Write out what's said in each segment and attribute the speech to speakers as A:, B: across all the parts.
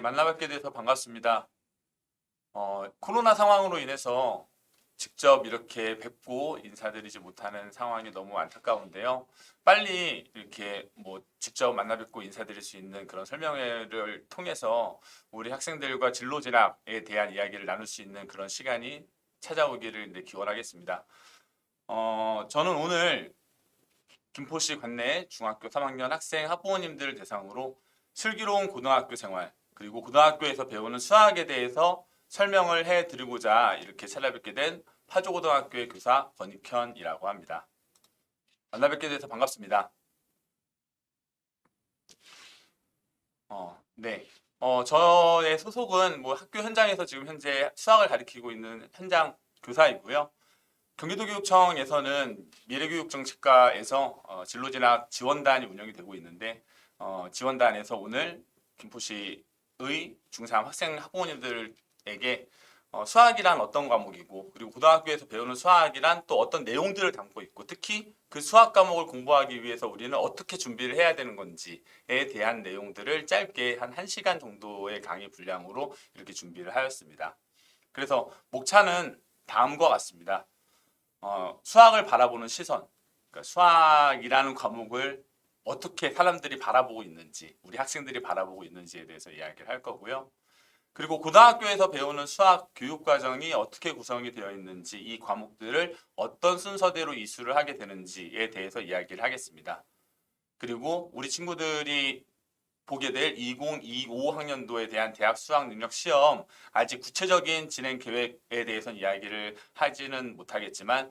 A: 만나뵙게 돼서 반갑습니다. 코로나 상황으로 인해서 직접 이렇게 뵙고 인사드리지 못하는 상황이 너무 안타까운데요. 빨리 이렇게 직접 만나 뵙고 인사드릴 수 있는 그런 설명회를 통해서 우리 학생들과 진로 진학에 대한 이야기를 나눌 수 있는 그런 시간이 찾아오기를 기원하겠습니다. 저는 오늘 김포시 관내 중학교 3학년 학생 학부모님들을 대상으로 슬기로운 고등학교 생활 그리고 고등학교에서 배우는 수학에 대해서 설명을 해드리고자 이렇게 찾아뵙게 된 파주고등학교의 교사 권익현이라고 합니다. 만나 뵙게 돼서 반갑습니다. 네. 저의 소속은 학교 현장에서 지금 현재 수학을 가르치고 있는 현장 교사이고요. 경기도교육청에서는 미래교육정책과에서 진로진학 지원단이 운영이 되고 있는데 지원단에서 오늘 김포시의 중3 학생 학부모님들에게 수학이란 어떤 과목이고 그리고 고등학교에서 배우는 수학이란 또 어떤 내용들을 담고 있고 특히 그 수학 과목을 공부하기 위해서 우리는 어떻게 준비를 해야 되는 건지에 대한 내용들을 짧게 한 1시간 정도의 강의 분량으로 이렇게 준비를 하였습니다. 그래서 목차는 다음과 같습니다. 수학을 바라보는 시선, 그러니까 수학이라는 과목을 어떻게 사람들이 바라보고 있는지, 우리 학생들이 바라보고 있는지에 대해서 이야기를 할 거고요. 그리고 고등학교에서 배우는 수학 교육 과정이 어떻게 구성이 되어 있는지, 이 과목들을 어떤 순서대로 이수를 하게 되는지에 대해서 이야기를 하겠습니다. 그리고 우리 친구들이 보게 될 2025 학년도에 대한 대학 수학 능력 시험 아직 구체적인 진행 계획에 대해서는 이야기를 하지는 못하겠지만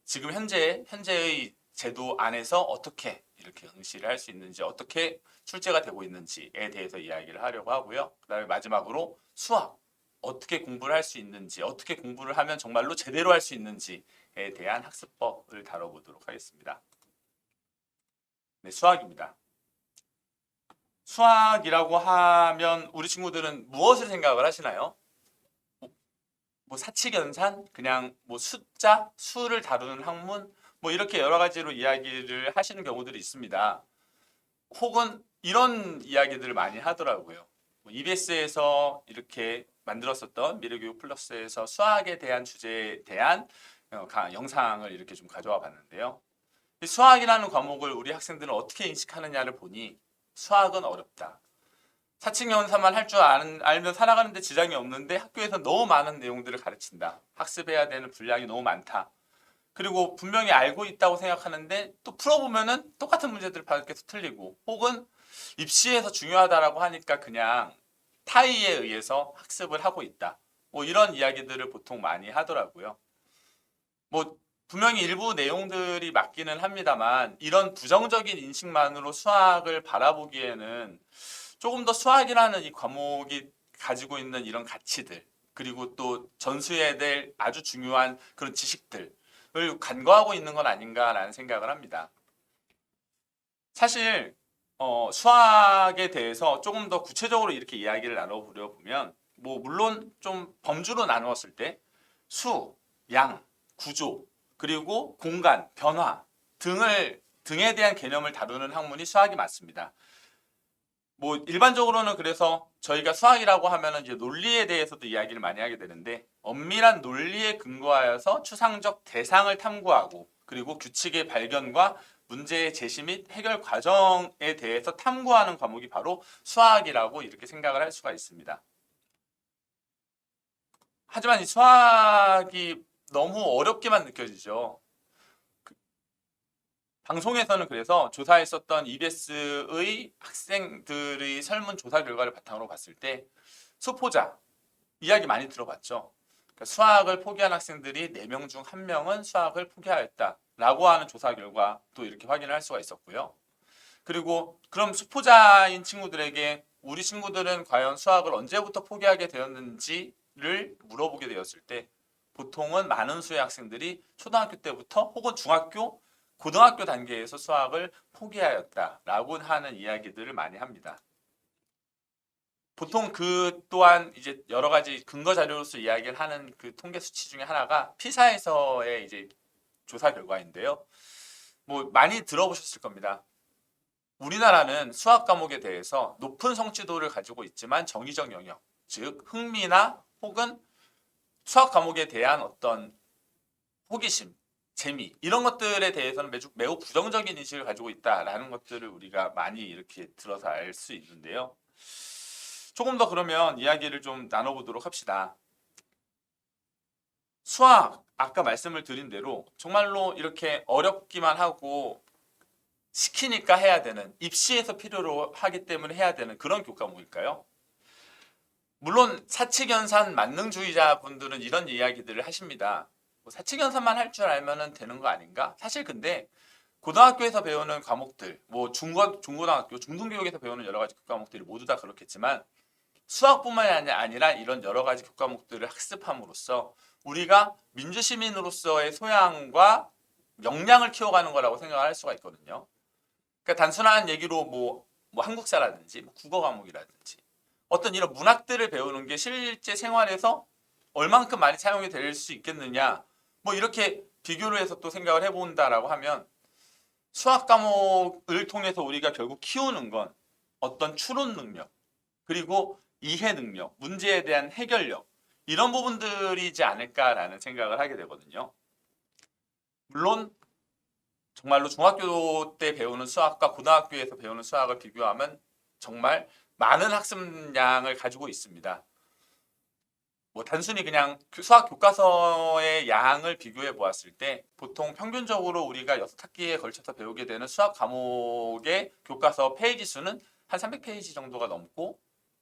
A: 지금 현재의 제도 안에서 어떻게 이렇게 응시를 할 수 있는지 어떻게 출제가 되고 있는지에 대해서 이야기를 하려고 하고요. 그다음에 마지막으로 수학 어떻게 공부를 할 수 있는지 어떻게 공부를 하면 정말로 제대로 할 수 있는지에 대한 학습법을 다뤄보도록 하겠습니다. 네, 수학입니다. 수학이라고 하면 우리 친구들은 무엇을 생각을 하시나요? 사칙연산, 그냥 숫자, 수를 다루는 학문, 이렇게 여러 가지로 이야기를 하시는 경우들이 있습니다. 혹은 이런 이야기들을 많이 하더라고요. EBS에서 이렇게 만들었었던 미래교육 플러스에서 수학에 대한 주제에 대한 영상을 이렇게 좀 가져와 봤는데요. 수학이라는 과목을 우리 학생들은 어떻게 인식하느냐를 보니 수학은 어렵다. 사칙연산만 할 줄 알면 살아가는데 지장이 없는데 학교에서 너무 많은 내용들을 가르친다. 학습해야 되는 분량이 너무 많다. 그리고 분명히 알고 있다고 생각하는데 또 풀어보면은 똑같은 문제들을 계속 틀리고 혹은 입시에서 중요하다라고 하니까 그냥 타의에 의해서 학습을 하고 있다. 이런 이야기들을 보통 많이 하더라고요. 분명히 일부 내용들이 맞기는 합니다만 이런 부정적인 인식만으로 수학을 바라보기에는 조금 더 수학이라는 이 과목이 가지고 있는 이런 가치들 그리고 또 전수해야 될 아주 중요한 그런 지식들을 간과하고 있는 건 아닌가라는 생각을 합니다. 사실 수학에 대해서 조금 더 구체적으로 이렇게 이야기를 나눠보려 보면 물론 좀 범주로 나누었을 때 수, 양, 구조 그리고 공간, 변화 등에 대한 개념을 다루는 학문이 수학이 맞습니다. 일반적으로는 그래서 저희가 수학이라고 하면은 이제 논리에 대해서도 이야기를 많이 하게 되는데 엄밀한 논리에 근거하여서 추상적 대상을 탐구하고 그리고 규칙의 발견과 문제의 제시 및 해결 과정에 대해서 탐구하는 과목이 바로 수학이라고 이렇게 생각을 할 수가 있습니다. 하지만 이 수학이 너무 어렵게만 느껴지죠. 방송에서는 그래서 조사했었던 EBS의 학생들의 설문조사 결과를 바탕으로 봤을 때 수포자 이야기 많이 들어봤죠. 그러니까 수학을 포기한 학생들이 4명 중 1명은 수학을 포기하였다라고 하는 조사 결과도 이렇게 확인을 할 수가 있었고요. 그리고 그럼 수포자인 친구들에게 우리 친구들은 과연 수학을 언제부터 포기하게 되었는지를 물어보게 되었을 때 보통은 많은 수의 학생들이 초등학교 때부터 혹은 중학교, 고등학교 단계에서 수학을 포기하였다라고 하는 이야기들을 많이 합니다. 보통 그 또한 이제 여러 가지 근거 자료로서 이야기를 하는 그 통계 수치 중에 하나가 피사에서의 이제 조사 결과인데요. 많이 들어보셨을 겁니다. 우리나라는 수학 과목에 대해서 높은 성취도를 가지고 있지만 정의적 영역, 즉 흥미나 혹은 수학 과목에 대한 어떤 호기심, 재미 이런 것들에 대해서는 매우 부정적인 인식을 가지고 있다라는 것들을 우리가 많이 이렇게 들어서 알 수 있는데요. 조금 더 그러면 이야기를 좀 나눠보도록 합시다. 수학, 아까 말씀을 드린 대로 정말로 이렇게 어렵기만 하고 시키니까 해야 되는, 입시에서 필요로 하기 때문에 해야 되는 그런 교과목일까요? 물론 사칙연산 만능주의자분들은 이런 이야기들을 하십니다. 뭐 사칙연산만 할 줄 알면 되는 거 아닌가? 사실 근데 고등학교에서 배우는 과목들, 뭐 중고등학교, 중등교육에서 배우는 여러 가지 교과목들이 모두 다 그렇겠지만 수학뿐만이 아니라 이런 여러 가지 교과목들을 학습함으로써 우리가 민주시민으로서의 소양과 역량을 키워가는 거라고 생각을 할 수가 있거든요. 그러니까 단순한 얘기로 뭐 한국사라든지 뭐 국어 과목이라든지 어떤 이런 문학들을 배우는 게 실제 생활에서 얼만큼 많이 사용이 될 수 있겠느냐, 뭐 이렇게 비교를 해서 또 생각을 해본다라고 하면 수학 과목을 통해서 우리가 결국 키우는 건 어떤 추론 능력, 그리고 이해 능력, 문제에 대한 해결력 이런 부분들이지 않을까라는 생각을 하게 되거든요. 물론 정말로 중학교 때 배우는 수학과 고등학교에서 배우는 수학을 비교하면 정말 많은 학습량을 가지고 있습니다. 뭐 단순히 그냥 수학 교과서의 양을 비교해 보았을 때 보통 평균적으로 우리가 6학기에 걸쳐서 배우게 되는 수학 과목의 교과서 페이지 수는 한 300페이지 정도가 넘고,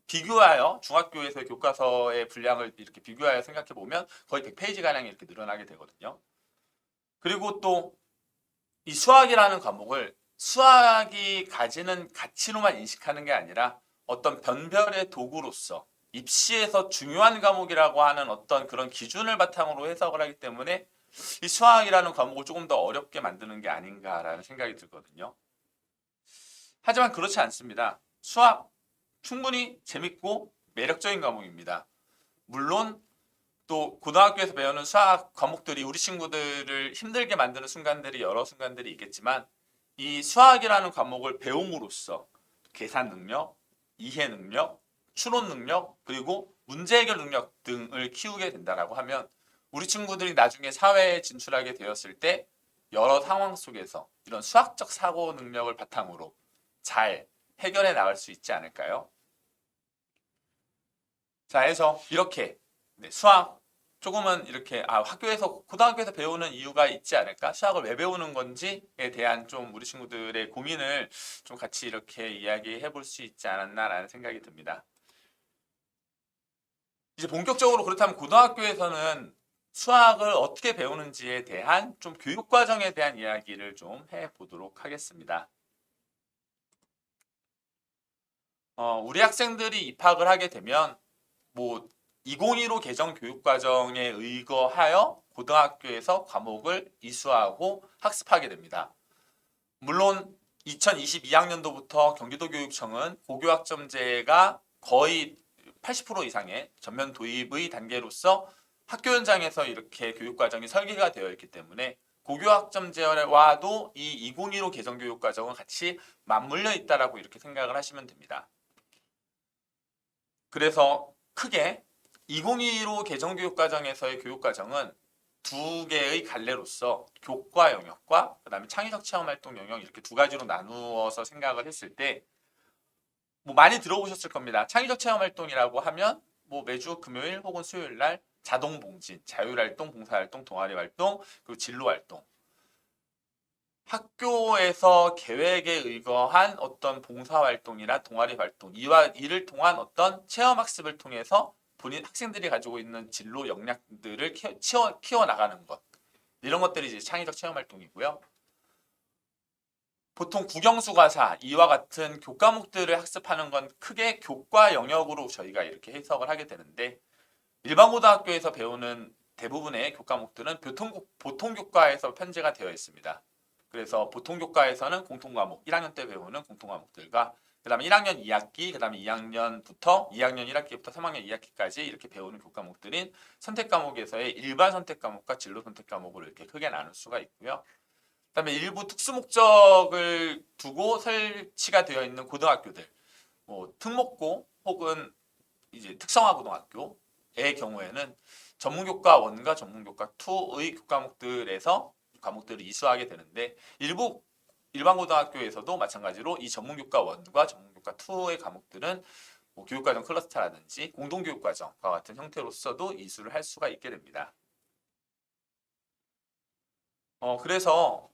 A: 비교하여 중학교에서의 교과서의 분량을 이렇게 비교하여 생각해 보면 거의 100페이지 가량이 이렇게 늘어나게 되거든요. 그리고 또 이 수학이라는 과목을 수학이 가지는 가치로만 인식하는 게 아니라 어떤 변별의 도구로서 입시에서 중요한 과목이라고 하는 어떤 그런 기준을 바탕으로 해석을 하기 때문에 이 수학이라는 과목을 조금 더 어렵게 만드는 게 아닌가라는 생각이 들거든요. 하지만 그렇지 않습니다. 수학 충분히 재밌고 매력적인 과목입니다. 물론 또 고등학교에서 배우는 수학 과목들이 우리 친구들을 힘들게 만드는 순간들이 여러 순간들이 있겠지만 이 수학이라는 과목을 배움으로써 계산 능력, 이해 능력, 추론 능력, 그리고 문제 해결 능력 등을 키우게 된다라고 하면 우리 친구들이 나중에 사회에 진출하게 되었을 때 여러 상황 속에서 이런 수학적 사고 능력을 바탕으로 잘 해결해 나갈 수 있지 않을까요? 자, 해서 이렇게 수학 조금은 이렇게 학교에서 고등학교에서 배우는 이유가 있지 않을까? 수학을 왜 배우는 건지에 대한 좀 우리 친구들의 고민을 좀 같이 이렇게 이야기해 볼 수 있지 않았나라는 생각이 듭니다. 이제 본격적으로 그렇다면 고등학교에서는 수학을 어떻게 배우는지에 대한 좀 교육 과정에 대한 이야기를 좀 해보도록 하겠습니다. 우리 학생들이 입학을 하게 되면 뭐 2015 개정 교육과정에 의거하여 고등학교에서 과목을 이수하고 학습하게 됩니다. 물론 2022학년도부터 경기도교육청은 고교학점제가 거의 80% 이상의 전면 도입의 단계로서 학교 현장에서 이렇게 교육과정이 설계가 되어 있기 때문에 고교학점제와도 이 2015 개정 교육과정은 같이 맞물려 있다라고 이렇게 생각을 하시면 됩니다. 그래서 크게 2015 개정교육과정에서의 교육과정은 두 개의 갈래로서 교과 영역과 그다음에 창의적 체험활동 영역 이렇게 두 가지로 나누어서 생각을 했을 때 뭐 많이 들어보셨을 겁니다. 창의적 체험활동이라고 하면 뭐 매주 금요일 혹은 수요일 날 자동봉진, 자율활동, 봉사활동, 동아리활동, 그리고 진로활동. 학교에서 계획에 의거한 어떤 봉사활동이나 동아리활동, 이를 통한 어떤 체험학습을 통해서 본인 학생들이 가지고 있는 진로 역량들을 키워나가는 것. 이런 것들이 이제 창의적 체험활동이고요. 보통 국영수과사, 이와 같은 교과목들을 학습하는 건 크게 교과 영역으로 저희가 이렇게 해석을 하게 되는데 일반 고등학교에서 배우는 대부분의 교과목들은 보통교과에서 편제가 되어 있습니다. 그래서 보통교과에서는 공통과목, 1학년 때 배우는 공통과목들과 그 다음에 1학년 2학기, 그 다음에 2학년부터 2학년 1학기부터 3학년 2학기까지 이렇게 배우는 교과목들인 선택과목에서의 일반 선택과목과 진로 선택과목을 이렇게 크게 나눌 수가 있고요. 그다음에 일부 특수 목적을 두고 설치가 되어 있는 고등학교들, 뭐 특목고 혹은 이제 특성화 고등학교의 경우에는 전문교과 1과 전문교과 2의 교과목들에서 과목들을 이수하게 되는데 일부 일반 고등학교에서도 마찬가지로 이 전문교과 1과 전문교과 2의 과목들은 뭐 교육과정 클러스터라든지 공동교육과정과 같은 형태로서도 이수를 할 수가 있게 됩니다. 그래서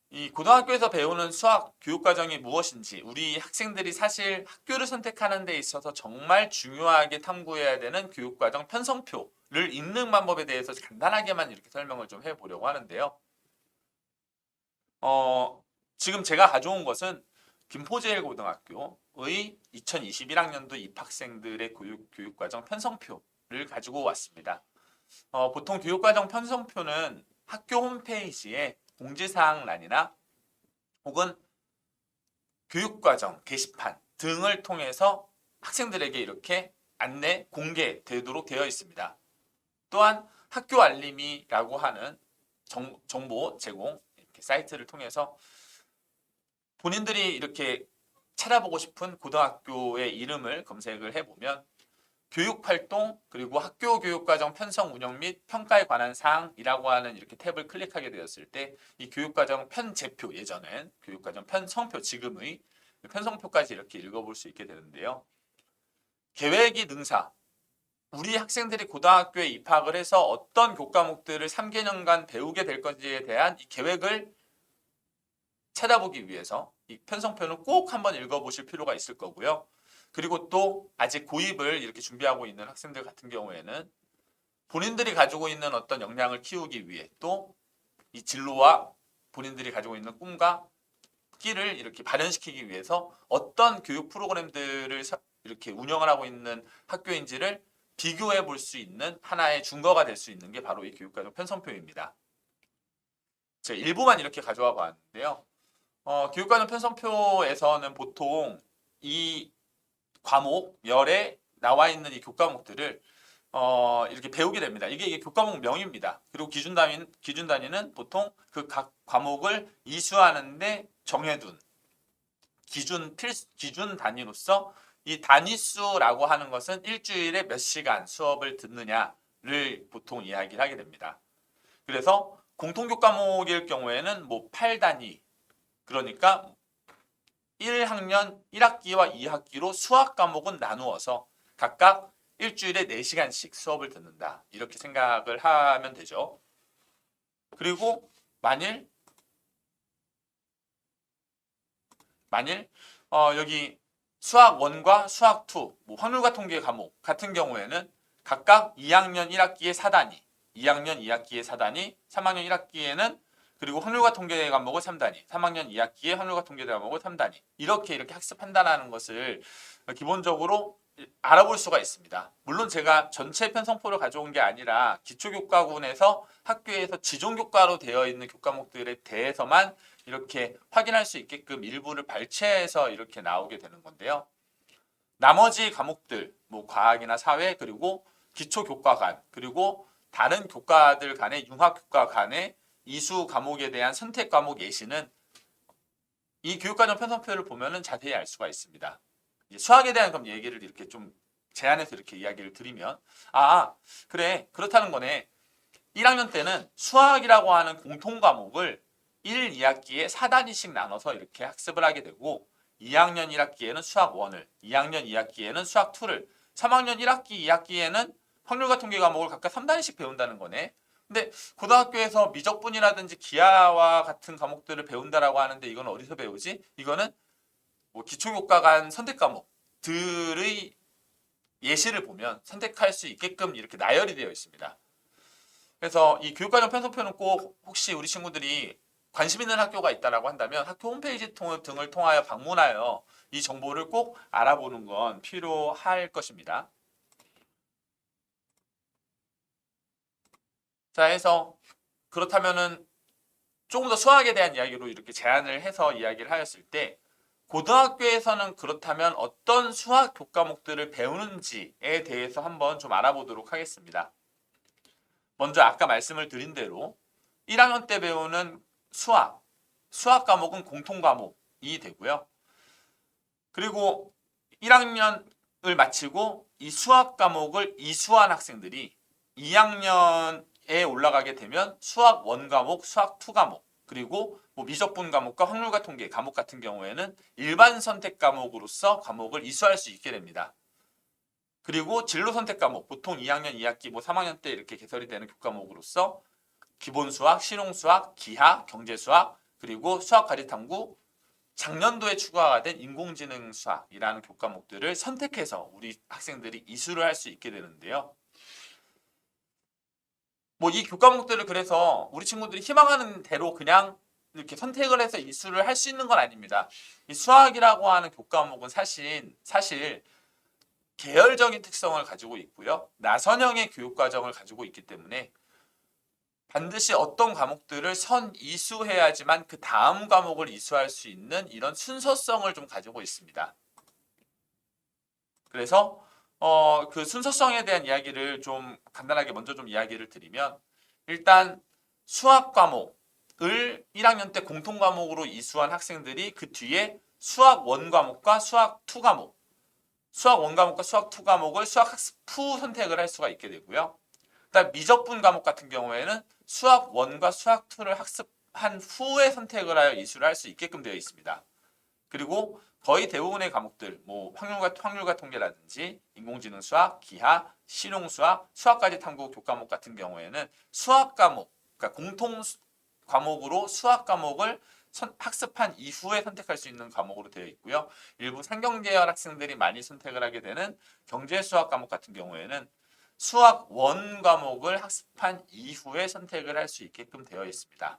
A: 이 고등학교에서 배우는 수학 교육과정이 무엇인지 우리 학생들이 사실 학교를 선택하는 데 있어서 정말 중요하게 탐구해야 되는 교육과정 편성표를 읽는 방법에 대해서 간단하게만 이렇게 설명을 좀 해보려고 하는데요. 지금 제가 가져온 것은 김포제일고등학교의 2021학년도 입학생들의 교육과정 편성표를 가지고 왔습니다. 보통 교육과정 편성표는 학교 홈페이지에 공지사항란이나 혹은 교육과정 게시판 등을 통해서 학생들에게 이렇게 안내 공개되도록 되어 있습니다. 또한 학교 알림이라고 하는 정보 제공 이렇게 사이트를 통해서 본인들이 이렇게 찾아보고 싶은 고등학교의 이름을 검색을 해보면 교육활동 그리고 학교 교육과정 편성 운영 및 평가에 관한 사항이라고 하는 이렇게 탭을 클릭하게 되었을 때 이 교육과정 편제표 예전엔 교육과정 편성표 지금의 편성표까지 이렇게 읽어볼 수 있게 되는데요. 계획이 능사 우리 학생들이 고등학교에 입학을 해서 어떤 교과목들을 3개년간 배우게 될 건지에 대한 이 계획을 찾아보기 위해서 이 편성표는 꼭 한번 읽어보실 필요가 있을 거고요. 그리고 또 아직 고입을 이렇게 준비하고 있는 학생들 같은 경우에는 본인들이 가지고 있는 어떤 역량을 키우기 위해 또 이 진로와 본인들이 가지고 있는 꿈과 끼를 이렇게 발현시키기 위해서 어떤 교육 프로그램들을 이렇게 운영을 하고 있는 학교인지를 비교해 볼 수 있는 하나의 준거가 될 수 있는 게 바로 이 교육과정 편성표입니다. 제가 일부만 이렇게 가져와 봤는데요. 교육과정 편성표에서는 보통 이 과목열에 나와 있는 이 교과목들을 이렇게 배우게 됩니다. 이게 교과목명입니다. 그리고 기준 단위는 보통 그 각 과목을 이수하는데 정해둔 기준 단위로서 이 단위수라고 하는 것은 일주일에 몇 시간 수업을 듣느냐를 보통 이야기를 하게 됩니다. 그래서 공통교과목일 경우에는 뭐 8단위 그러니까 1학년 1학기와 2학기로 수학 과목은 나누어서 각각 일주일에 4시간씩 수업을 듣는다. 이렇게 생각을 하면 되죠. 그리고 만일 여기 수학 1과 수학 2, 뭐 확률과 통계 과목 같은 경우에는 각각 2학년 1학기에 4단위, 2학년 2학기에 4단위, 3학년 1학기에는 그리고 확률과 통계 과목을 3단위, 3학년 2학기에 확률과 통계 과목을 3단위 이렇게 학습한다는 것을 기본적으로 알아볼 수가 있습니다. 물론 제가 전체 편성표를 가져온 게 아니라 기초교과군에서 학교에서 지존교과로 되어 있는 교과목들에 대해서만 이렇게 확인할 수 있게끔 일부를 발췌해서 이렇게 나오게 되는 건데요. 나머지 과목들, 뭐 과학이나 사회 그리고 기초교과간 그리고 다른 교과들 간의 융합교과 간의 이수 과목에 대한 선택 과목 예시는 이 교육과정 편성표를 보면은 자세히 알 수가 있습니다. 수학에 대한 그럼 얘기를 이렇게 좀 제안해서 이렇게 이야기를 드리면 그래 그렇다는 거네. 1학년 때는 수학이라고 하는 공통 과목을 1, 2학기에 4단위씩 나눠서 이렇게 학습을 하게 되고 2학년 1학기에는 수학 1을 2학년 2학기에는 수학 2를 3학년 1학기 2학기에는 확률과 통계 과목을 각각 3단위씩 배운다는 거네. 근데 고등학교에서 미적분이라든지 기하와 같은 과목들을 배운다라고 하는데 이건 어디서 배우지? 이거는 뭐 기초교과 간 선택 과목들의 예시를 보면 선택할 수 있게끔 이렇게 나열이 되어 있습니다. 그래서 이 교육과정 편성표는 꼭 혹시 우리 친구들이 관심 있는 학교가 있다라고 한다면 학교 홈페이지 등을 통하여 방문하여 이 정보를 꼭 알아보는 건 필요할 것입니다. 자, 해서 그렇다면은 조금 더 수학에 대한 이야기로 이렇게 제안을 해서 이야기를 하였을 때 고등학교에서는 그렇다면 어떤 수학 교과목들을 배우는지에 대해서 한번 좀 알아보도록 하겠습니다. 먼저 아까 말씀을 드린 대로 1학년 때 배우는 수학 과목은 공통 과목이 되고요. 그리고 1학년을 마치고 이 수학 과목을 이수한 학생들이 2학년에 올라가게 되면 수학 1 과목, 수학 2 과목, 그리고 뭐 미적분 과목과 확률과 통계 과목 같은 경우에는 일반 선택 과목으로서 과목을 이수할 수 있게 됩니다. 그리고 진로 선택 과목, 보통 2학년 2학기, 뭐 3학년 때 이렇게 개설이 되는 교과목으로서 기본 수학, 실용 수학, 기하, 경제 수학, 그리고 수학 가리 탐구, 작년도에 추가가 된 인공지능 수학이라는 교과목들을 선택해서 우리 학생들이 이수를 할 수 있게 되는데요. 뭐 이 교과목들을 그래서 우리 친구들이 희망하는 대로 그냥 이렇게 선택을 해서 이수를 할 수 있는 건 아닙니다. 이 수학이라고 하는 교과목은 사실 계열적인 특성을 가지고 있고요. 나선형의 교육과정을 가지고 있기 때문에 반드시 어떤 과목들을 선이수해야지만 그 다음 과목을 이수할 수 있는 이런 순서성을 좀 가지고 있습니다. 그래서 그 순서성에 대한 이야기를 좀 간단하게 먼저 좀 이야기를 드리면, 일단 수학 과목을 1학년 때 공통 과목으로 이수한 학생들이 그 뒤에 수학 1 과목과 수학 2 과목, 수학 1 과목과 수학 2 과목을 수학 학습 후 선택을 할 수가 있게 되고요. 그다음 미적분 과목 같은 경우에는 수학 1과 수학 2를 학습한 후에 선택을 하여 이수를 할 수 있게끔 되어 있습니다. 그리고 거의 대부분의 과목들, 뭐 확률과 통계라든지 인공지능 수학, 기하, 실용 수학, 수학까지 탐구 교과목 같은 경우에는 수학 과목, 그러니까 공통 과목으로 수학 과목을 학습한 이후에 선택할 수 있는 과목으로 되어 있고요. 일부 상경계열 학생들이 많이 선택을 하게 되는 경제 수학 과목 같은 경우에는 수학 1 과목을 학습한 이후에 선택을 할 수 있게끔 되어 있습니다.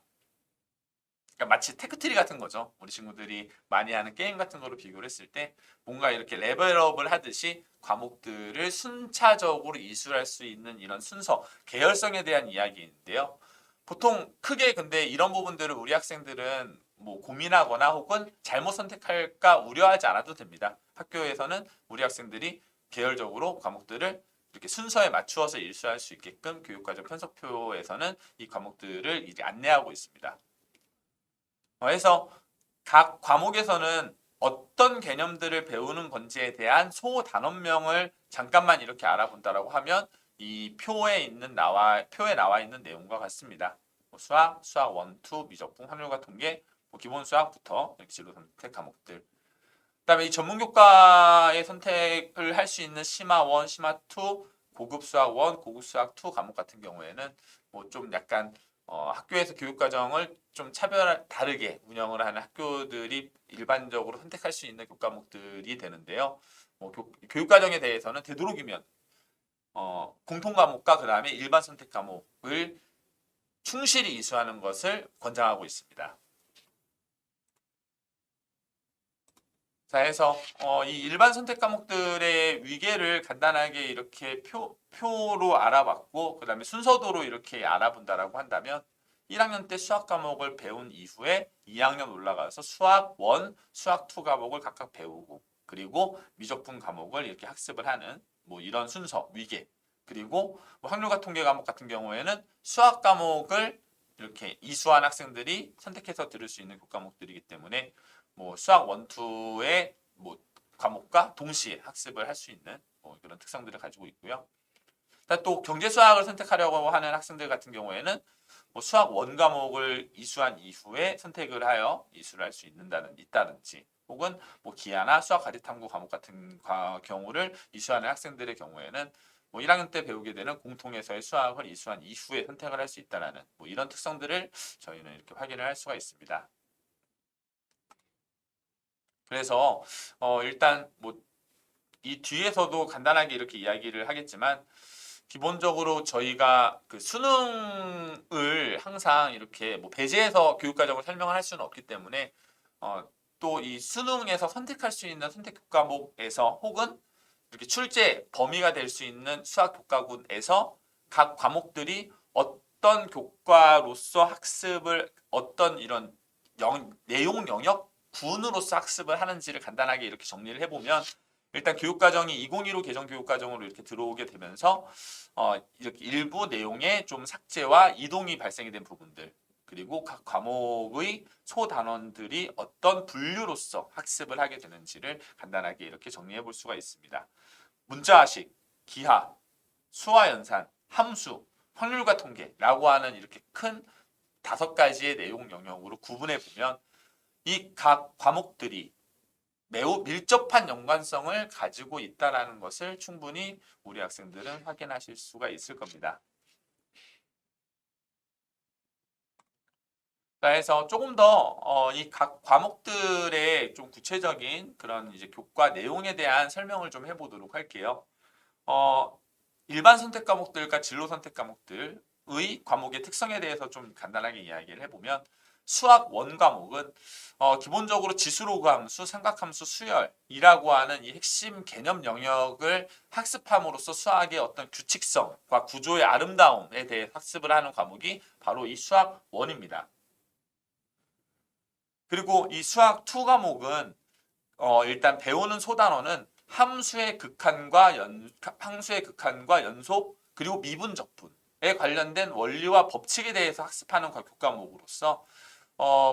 A: 그러니까 마치 테크트리 같은 거죠. 우리 친구들이 많이 하는 게임 같은 거로 비교를 했을 때 뭔가 이렇게 레벨업을 하듯이 과목들을 순차적으로 이수할 수 있는 이런 순서, 계열성에 대한 이야기인데요. 보통 크게 근데 이런 부분들을 우리 학생들은 뭐 고민하거나 혹은 잘못 선택할까 우려하지 않아도 됩니다. 학교에서는 우리 학생들이 계열적으로 과목들을 이렇게 순서에 맞추어서 일수할 수 있게끔 교육과정 편성표에서는 이 과목들을 이제 안내하고 있습니다. 그래서 각 과목에서는 어떤 개념들을 배우는 건지에 대한 소단원명을 잠깐만 이렇게 알아본다라고 하면 이 표에 나와 있는 내용과 같습니다. 수학 1, 2, 미적분, 확률과 통계, 기본 수학부터 이렇게 진로 선택 과목들. 그다음에 이 전문 교과의 선택을 할 수 있는 심화 1, 심화 2, 고급 수학 1, 고급 수학 2 과목 같은 경우에는 뭐 좀 약간 학교에서 교육 과정을 좀 다르게 운영을 하는 학교들이 일반적으로 선택할 수 있는 교과목들이 되는데요. 교육 과정에 대해서는 되도록이면 공통 과목과 그다음에 일반 선택 과목을 충실히 이수하는 것을 권장하고 있습니다. 자, 해서 이 일반 선택 과목들의 위계를 간단하게 이렇게 표로 알아봤고, 그다음에 순서도로 이렇게 알아본다라고 한다면 1학년 때 수학 과목을 배운 이후에 2학년 올라가서 수학 1, 수학 2 과목을 각각 배우고, 그리고 미적분 과목을 이렇게 학습을 하는 뭐 이런 순서, 위계. 그리고 뭐 확률과 통계 과목 같은 경우에는 수학 과목을 이렇게 이수한 학생들이 선택해서 들을 수 있는 교과목들이기 때문에 뭐 수학 1, 2의 뭐 과목과 동시에 학습을 할 수 있는 뭐 그런 특성들을 가지고 있고요. 또 경제 수학을 선택하려고 하는 학생들 같은 경우에는 뭐 수학 1 과목을 이수한 이후에 선택을 하여 이수를 할 수 있다든지 혹은 뭐 기하나 수학 가리 탐구 과목 같은 경우를 이수하는 학생들의 경우에는 뭐 1학년 때 배우게 되는 공통에서의 수학을 이수한 이후에 선택을 할 수 있다라는 뭐 이런 특성들을 저희는 이렇게 확인을 할 수가 있습니다. 그래서 일단 뭐 이 뒤에서도 간단하게 이렇게 이야기를 하겠지만 기본적으로 저희가 그 수능을 항상 이렇게 뭐 배제해서 교육과정을 설명을 할 수는 없기 때문에 또 이 수능에서 선택할 수 있는 선택 교과목에서 혹은 이렇게 출제 범위가 될 수 있는 수학 교과군에서 각 과목들이 어떤 교과로서 학습을 어떤 이런 내용 영역 군으로서 학습을 하는지를 간단하게 이렇게 정리를 해보면 일단 교육과정이 2015 개정 교육과정으로 이렇게 들어오게 되면서 이렇게 일부 내용에 좀 삭제와 이동이 발생이 된 부분들, 그리고 각 과목의 소단원들이 어떤 분류로서 학습을 하게 되는지를 간단하게 이렇게 정리해 볼 수가 있습니다. 문자식, 기하, 수화연산, 함수, 확률과 통계라고 하는 이렇게 큰 5가지의 내용 영역으로 구분해 보면 이 각 과목들이 매우 밀접한 연관성을 가지고 있다는 것을 충분히 우리 학생들은 확인하실 수가 있을 겁니다. 그래서 조금 더 이 각 과목들의 좀 구체적인 그런 이제 교과 내용에 대한 설명을 좀 해보도록 할게요. 일반 선택 과목들과 진로 선택 과목들의 과목의 특성에 대해서 좀 간단하게 이야기를 해보면 수학 원 과목은 기본적으로 지수로그 함수, 삼각함수, 수열이라고 하는 이 핵심 개념 영역을 학습함으로써 수학의 어떤 규칙성과 구조의 아름다움에 대해 학습을 하는 과목이 바로 이 수학 원입니다. 그리고 이 수학 2 과목은 일단 배우는 소단원은 함수의 극한과 연속 그리고 미분적분에 관련된 원리와 법칙에 대해서 학습하는 교과목으로서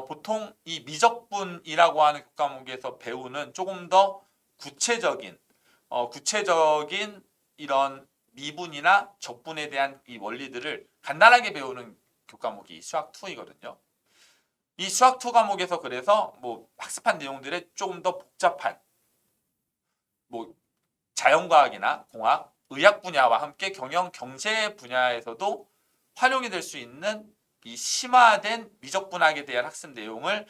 A: 보통 이 미적분이라고 하는 교과목에서 배우는 조금 더 구체적인 이런 미분이나 적분에 대한 이 원리들을 간단하게 배우는 교과목이 수학 2이거든요. 이 수학 2 과목에서 그래서 뭐 학습한 내용들의 조금 더 복잡한 뭐 자연과학이나 공학, 의학 분야와 함께 경영, 경제 분야에서도 활용이 될 수 있는 이 심화된 미적분학에 대한 학습 내용을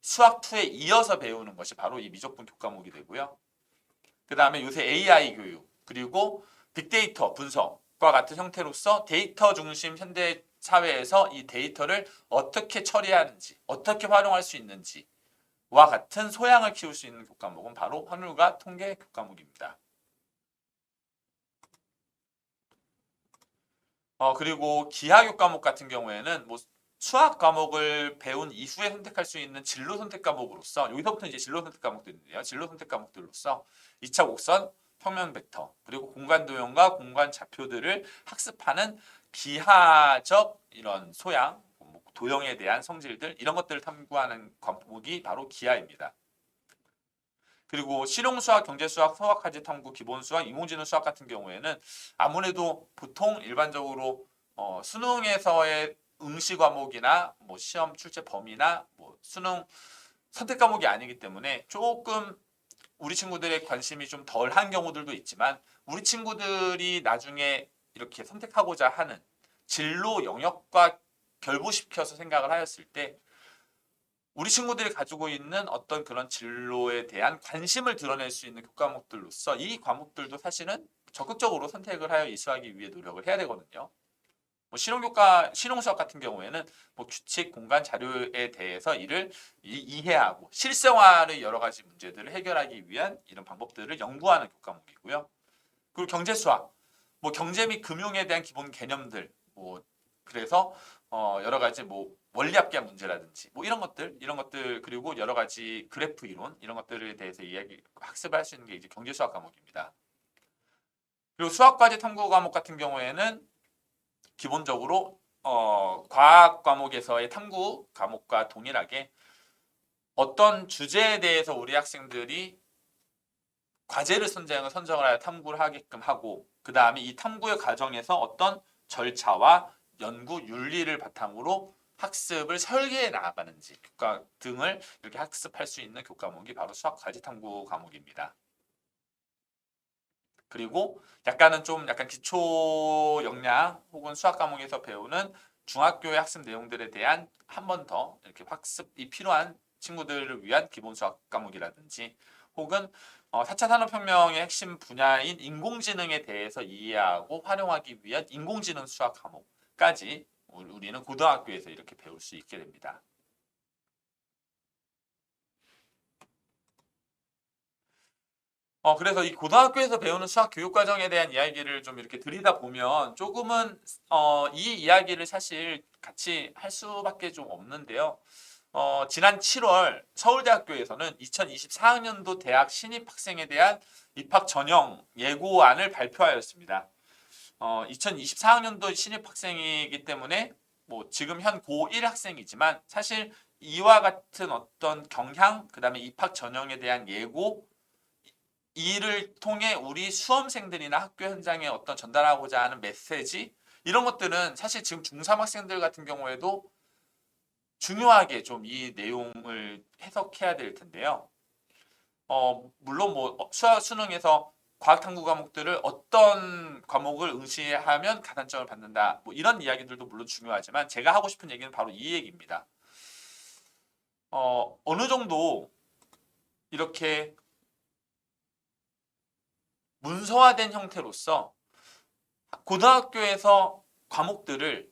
A: 수학 2에 이어서 배우는 것이 바로 이 미적분 교과목이 되고요. 그 다음에 요새 AI 교육 그리고 빅데이터 분석과 같은 형태로서 데이터 중심 현대 사회에서 이 데이터를 어떻게 처리하는지, 어떻게 활용할 수 있는지와 같은 소양을 키울 수 있는 교과목은 바로 확률과 통계 교과목입니다. 그리고 기하 교과목 같은 경우에는 뭐 수학 과목을 배운 이후에 선택할 수 있는 진로 선택 과목으로서 여기서부터 이제 진로 선택 과목들인데요. 진로 선택 과목들로서 2차 곡선, 평면 벡터, 그리고 공간 도형과 공간 좌표들을 학습하는 기하적 이런 소양, 도형에 대한 성질들 이런 것들을 탐구하는 과목이 바로 기하입니다. 그리고 실용수학, 경제수학, 서학화지 탐구, 기본수학, 인공지능 수학 같은 경우에는 아무래도 보통 일반적으로 수능에서의 응시 과목이나 뭐 시험 출제 범위나 뭐 수능 선택 과목이 아니기 때문에 조금 우리 친구들의 관심이 좀 덜한 경우들도 있지만 우리 친구들이 나중에 이렇게 선택하고자 하는 진로 영역과 결부시켜서 생각을 하였을 때 우리 친구들이 가지고 있는 어떤 그런 진로에 대한 관심을 드러낼 수 있는 교과목들로서 이 과목들도 사실은 적극적으로 선택을 하여 이수하기 위해 노력을 해야 되거든요. 뭐 실용수학 같은 경우에는 뭐 규칙, 공간, 자료에 대해서 이를 이해하고 실생활의 여러 가지 문제들을 해결하기 위한 이런 방법들을 연구하는 교과목이고요. 그리고 경제수학, 뭐 경제 및 금융에 대한 기본 개념들, 뭐 그래서 여러 가지 뭐 원리합계한 문제라든지 뭐 이런 것들 그리고 여러 가지 그래프 이론 이런 것들에 대해서 학습을 할 수 있는 게 이제 경제수학 과목입니다. 그리고 수학과제 탐구 과목 같은 경우에는 기본적으로 과학 과목에서의 탐구 과목과 동일하게 어떤 주제에 대해서 우리 학생들이 과제를 선정을 하여 탐구를 하게끔 하고 그 다음에 이 탐구의 과정에서 어떤 절차와 연구 윤리를 바탕으로 학습을 설계해 나아가는지 교과 등을 이렇게 학습할 수 있는 교과목이 바로 수학 과제 탐구 과목입니다. 그리고 약간 기초 역량 혹은 수학 과목에서 배우는 중학교의 학습 내용들에 대한 한 번 더 이렇게 학습이 필요한 친구들을 위한 기본 수학 과목이라든지 혹은 4차 산업혁명의 핵심 분야인 인공지능에 대해서 이해하고 활용하기 위한 인공지능 수학 과목까지 우리는 고등학교에서 이렇게 배울 수 있게 됩니다. 그래서 이 고등학교에서 배우는 수학 교육 과정에 대한 이야기를 좀 이렇게 드리다 보면 조금은 이 이야기를 사실 같이 할 수밖에 좀 없는데요. 지난 7월 서울대학교에서는 2024학년도 대학 신입 학생에 대한 입학 전형 예고안을 발표하였습니다. 2024학년도 신입 학생이기 때문에 뭐 지금 현 고1 학생이지만 사실 이와 같은 어떤 경향, 그다음에 입학 전형에 대한 예고 이를 통해 우리 수험생들이나 학교 현장에 어떤 전달하고자 하는 메시지 이런 것들은 사실 지금 중3 학생들 같은 경우에도 중요하게 좀 이 내용을 해석해야 될 텐데요. 물론 뭐 수능에서 과학 탐구 과목들을 어떤 과목을 응시하면 가산점을 받는다. 뭐 이런 이야기들도 물론 중요하지만 제가 하고 싶은 얘기는 바로 이 얘기입니다. 어느 정도 이렇게 문서화된 형태로서 고등학교에서 과목들을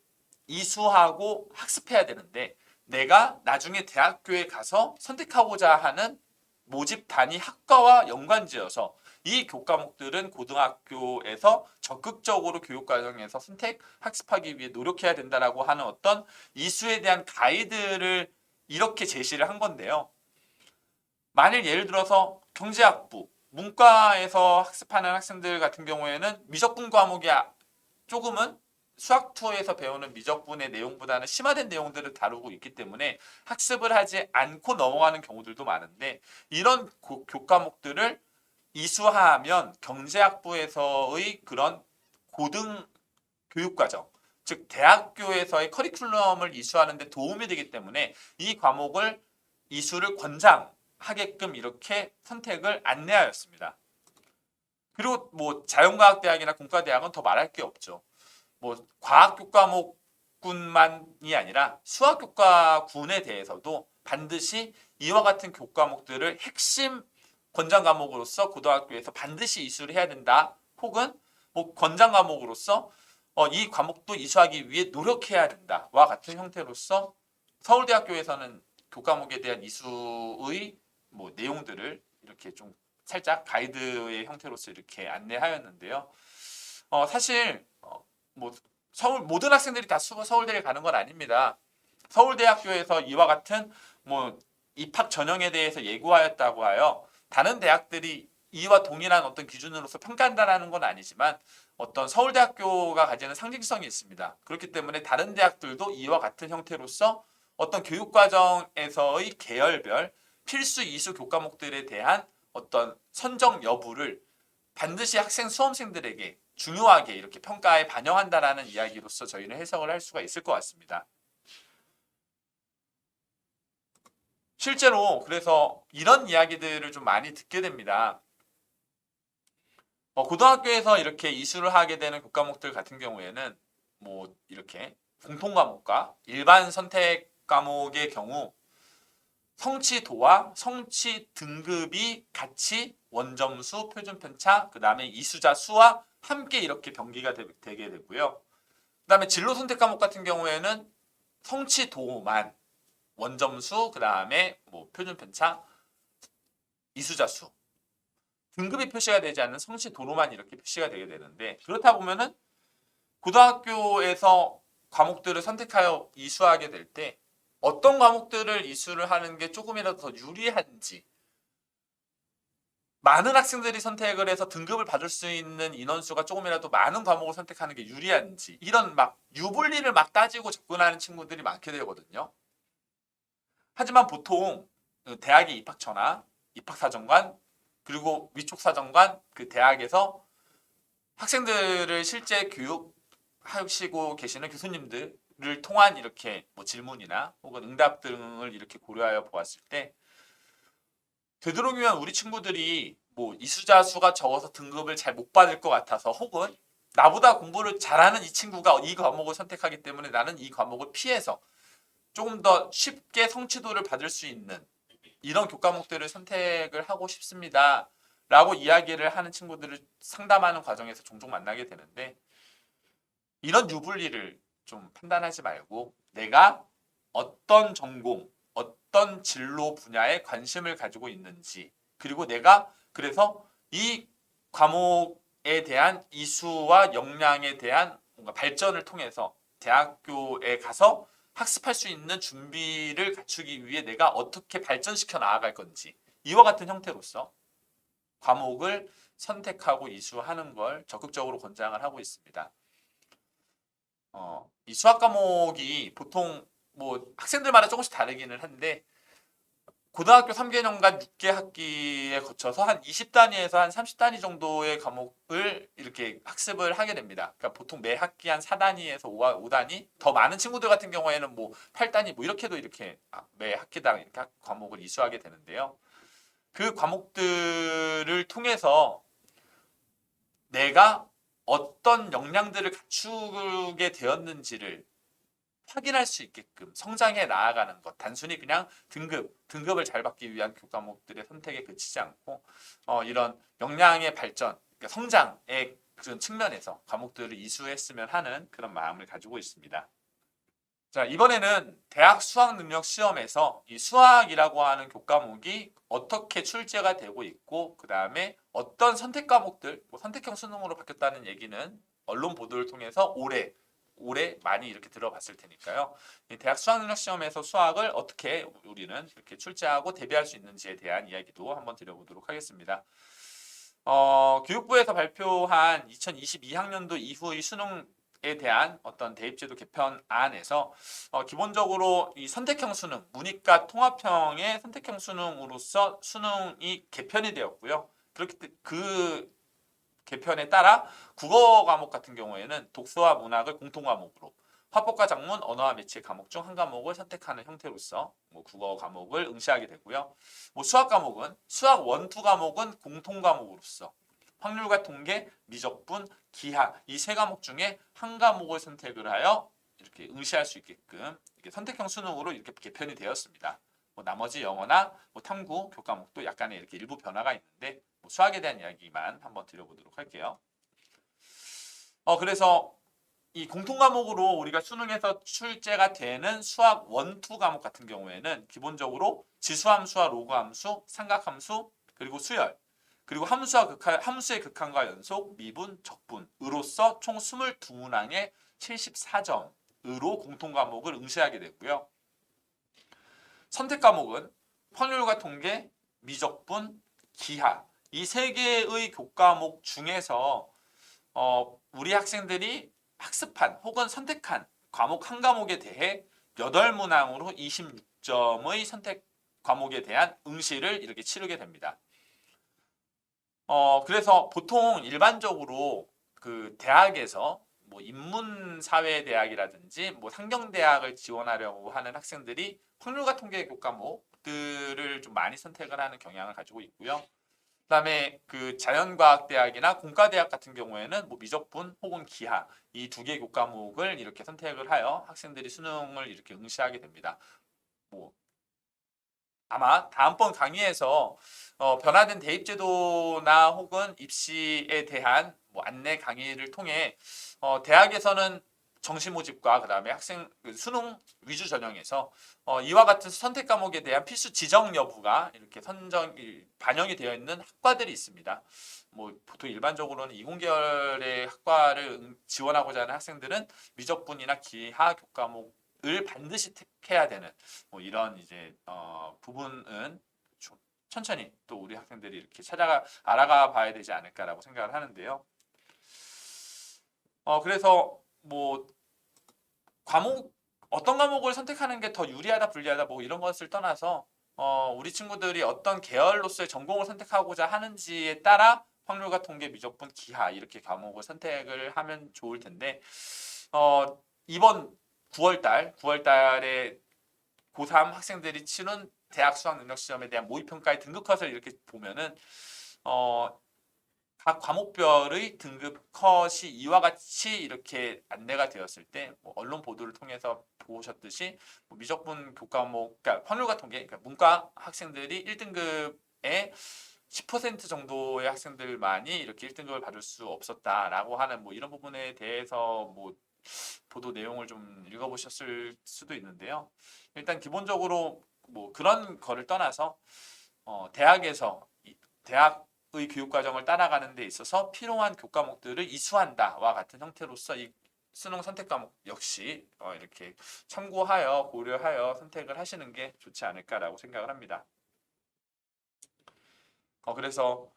A: 이수하고 학습해야 되는데 내가 나중에 대학교에 가서 선택하고자 하는 모집 단위 학과와 연관지어서 이 교과목들은 고등학교에서 적극적으로 교육과정에서 선택, 학습하기 위해 노력해야 된다라고 하는 어떤 이수에 대한 가이드를 이렇게 제시를 한 건데요. 만일 예를 들어서 경제학부, 문과에서 학습하는 학생들 같은 경우에는 미적분 과목이 조금은 수학2에서 배우는 미적분의 내용보다는 심화된 내용들을 다루고 있기 때문에 학습을 하지 않고 넘어가는 경우들도 많은데 이런 교과목들을 이수하면 경제학부에서의 그런 고등 교육과정, 즉 대학교에서의 커리큘럼을 이수하는 데 도움이 되기 때문에 이 과목을 이수를 권장하게끔 이렇게 선택을 안내하였습니다. 그리고 뭐 자연과학대학이나 공과대학은 더 말할 게 없죠. 뭐 과학교과목군만이 아니라 수학교과군에 대해서도 반드시 이와 같은 교과목들을 핵심 권장 과목으로서 고등학교에서 반드시 이수를 해야 된다. 혹은 뭐 권장 과목으로서 이 과목도 이수하기 위해 노력해야 된다와 같은 형태로서 서울대학교에서는 교과목에 대한 이수의 뭐 내용들을 이렇게 좀 살짝 가이드의 형태로서 이렇게 안내하였는데요. 사실 뭐 모든 학생들이 다 서울대를 가는 건 아닙니다. 서울대학교에서 이와 같은 뭐 입학 전형에 대해서 예고하였다고 하여 다른 대학들이 이와 동일한 어떤 기준으로서 평가한다는 건 아니지만 어떤 서울대학교가 가지는 상징성이 있습니다. 그렇기 때문에 다른 대학들도 이와 같은 형태로서 어떤 교육과정에서의 계열별 필수 이수 교과목들에 대한 어떤 선정 여부를 반드시 학생 수험생들에게 중요하게 이렇게 평가에 반영한다라는 이야기로서 저희는 해석을 할 수가 있을 것 같습니다. 실제로 그래서 이런 이야기들을 좀 많이 듣게 됩니다. 고등학교에서 이렇게 이수를 하게 되는 교과목들 같은 경우에는 뭐 이렇게 공통 과목과 일반 선택 과목의 경우 성취도와 성취 등급이 같이 원점수, 표준편차, 그 다음에 이수자 수와 함께 이렇게 병기가 되게 되고요. 그 다음에 진로 선택 과목 같은 경우에는 성취도만 원점수, 그 다음에 뭐 표준편차, 이수자 수 등급이 표시가 되지 않는 성취도로만 이렇게 표시가 되게 되는데 그렇다 보면은 고등학교에서 과목들을 선택하여 이수하게 될 때 어떤 과목들을 이수를 하는 게 조금이라도 더 유리한지 많은 학생들이 선택을 해서 등급을 받을 수 있는 인원수가 조금이라도 많은 과목을 선택하는 게 유리한지 이런 막 유불리를 막 따지고 접근하는 친구들이 많게 되거든요. 하지만 보통 대학의 입학처나 입학사정관 그리고 위촉사정관 그 대학에서 학생들을 실제 교육하시고 계시는 교수님들을 통한 이렇게 뭐 질문이나 혹은 응답 등을 이렇게 고려하여 보았을 때 되도록이면 우리 친구들이 뭐 이수자 수가 적어서 등급을 잘 못 받을 것 같아서 혹은 나보다 공부를 잘하는 이 친구가 이 과목을 선택하기 때문에 나는 이 과목을 피해서 조금 더 쉽게 성취도를 받을 수 있는 이런 교과목들을 선택을 하고 싶습니다. 라고 이야기를 하는 친구들을 상담하는 과정에서 종종 만나게 되는데 이런 유불리를 좀 판단하지 말고 내가 어떤 전공, 어떤 진로 분야에 관심을 가지고 있는지 그리고 내가 그래서 이 과목에 대한 이수와 역량에 대한 뭔가 발전을 통해서 대학교에 가서 학습할 수 있는 준비를 갖추기 위해 내가 어떻게 발전시켜 나아갈 건지 이와 같은 형태로서 과목을 선택하고 이수하는 걸 적극적으로 권장을 하고 있습니다. 이 수학 과목이 보통 뭐 학생들마다 조금씩 다르기는 한데 고등학교 3개년간 6개 학기에 거쳐서 한 20단위에서 한 30단위 정도의 과목을 이렇게 학습을 하게 됩니다. 그러니까 보통 매 학기 한 4단위에서 5단위, 더 많은 친구들 같은 경우에는 뭐 8단위 뭐 이렇게도 이렇게 매 학기당 이렇게 과목을 이수하게 되는데요. 그 과목들을 통해서 내가 어떤 역량들을 갖추게 되었는지를 확인할 수 있게끔 성장해 나아가는 것. 단순히 그냥 등급을 잘 받기 위한 교과목들의 선택에 그치지 않고 이런 역량의 발전, 그러니까 성장의 그런 측면에서 과목들을 이수했으면 하는 그런 마음을 가지고 있습니다. 자, 이번에는 대학 수학 능력 시험에서 이 수학이라고 하는 교과목이 어떻게 출제가 되고 있고 그 다음에 어떤 선택 과목들, 뭐 선택형 수능으로 바뀌었다는 얘기는 언론 보도를 통해서 올해 많이 이렇게 들어봤을 테니까요. 이 대학 수학능력 시험에서 수학을 어떻게 우리는 이렇게 출제하고 대비할 수 있는지에 대한 이야기도 한번 드려보도록 하겠습니다. 교육부에서 발표한 2022학년도 이후의 수능에 대한 어떤 대입제도 개편안에서 기본적으로 이 선택형 수능, 문이과 통합형의 선택형 수능으로서 수능이 개편이 되었고요. 그렇기 때문에 그 개편에 따라 국어 과목 같은 경우에는 독서와 문학을 공통 과목으로 화법과 작문, 언어와 매체 과목 중 한 과목을 선택하는 형태로서 뭐 국어 과목을 응시하게 되고요. 뭐 수학 과목은 수학 원투 과목은 공통 과목으로서 확률과 통계, 미적분, 기하 이 세 과목 중에 한 과목을 선택을 하여 이렇게 응시할 수 있게끔 이렇게 선택형 수능으로 이렇게 개편이 되었습니다. 뭐 나머지 영어나 뭐 탐구 교과목도 약간의 이렇게 일부 변화가 있는데 뭐 수학에 대한 이야기만 한번 드려보도록 할게요. 그래서 이 공통 과목으로 우리가 수능에서 출제가 되는 수학 원투 과목 같은 경우에는 기본적으로 지수함수와 로그함수, 삼각함수, 그리고 수열, 그리고 함수의 극한과 연속, 미분, 적분으로서 총 22문항에 74점으로 공통 과목을 응시하게 되고요. 선택 과목은 확률과 통계, 미적분, 기하 이 세 개의 교과목 중에서 우리 학생들이 학습한 혹은 선택한 과목 한 과목에 대해 8문항으로 26점의 선택 과목에 대한 응시를 이렇게 치르게 됩니다. 그래서 보통 일반적으로 그 대학에서 뭐 인문사회대학이라든지 뭐 상경대학을 지원하려고 하는 학생들이 확률과 통계 교과목들을 좀 많이 선택을 하는 경향을 가지고 있고요. 그다음에 그 자연과학대학이나 공과대학 같은 경우에는 뭐 미적분 혹은 기하 이 두 개 교과목을 이렇게 선택을 하여 학생들이 수능을 이렇게 응시하게 됩니다. 뭐 아마 다음번 강의에서 변화된 대입제도나 혹은 입시에 대한 뭐 안내 강의를 통해 대학에서는 정시 모집과 그다음에 학생 수능 위주 전형에서 이와 같은 선택 과목에 대한 필수 지정 여부가 이렇게 반영이 되어 있는 학과들이 있습니다. 뭐 보통 일반적으로는 이공계열의 학과를 지원하고자 하는 학생들은 미적분이나 기하 교과목을 반드시 택해야 되는 뭐 이런 이제 부분은 좀 천천히 또 우리 학생들이 이렇게 알아가 봐야 되지 않을까라고 생각을 하는데요. 그래서 뭐 어떤 과목을 선택하는 게 더 유리하다 불리하다 뭐 이런 것을 떠나서 우리 친구들이 어떤 계열로서의 전공을 선택하고자 하는지에 따라 확률과 통계, 미적분, 기하 이렇게 과목을 선택을 하면 좋을 텐데 이번 9월달에 고3 학생들이 치른 대학 수학 능력 시험에 대한 모의평가의 등급 컷을 이렇게 보면은 각 과목별의 등급 컷이 이와 같이 이렇게 안내가 되었을 때 뭐 언론 보도를 통해서 보셨듯이 뭐 미적분 교과목, 그러니까 확률과 통계, 그러니까 문과 학생들이 1등급에 10% 정도의 학생들만이 이렇게 1등급을 받을 수 없었다라고 하는 뭐 이런 부분에 대해서 뭐 보도 내용을 좀 읽어보셨을 수도 있는데요. 일단 기본적으로 뭐 그런 거를 떠나서 대학에서 대학의 교육 과정을 따라가는 데 있어서 필요한 교과목들을 이수한다와 같은 형태로서 이 수능 선택 과목 역시 이렇게 참고하여 고려하여 선택을 하시는 게 좋지 않을까라고 생각을 합니다. 그래서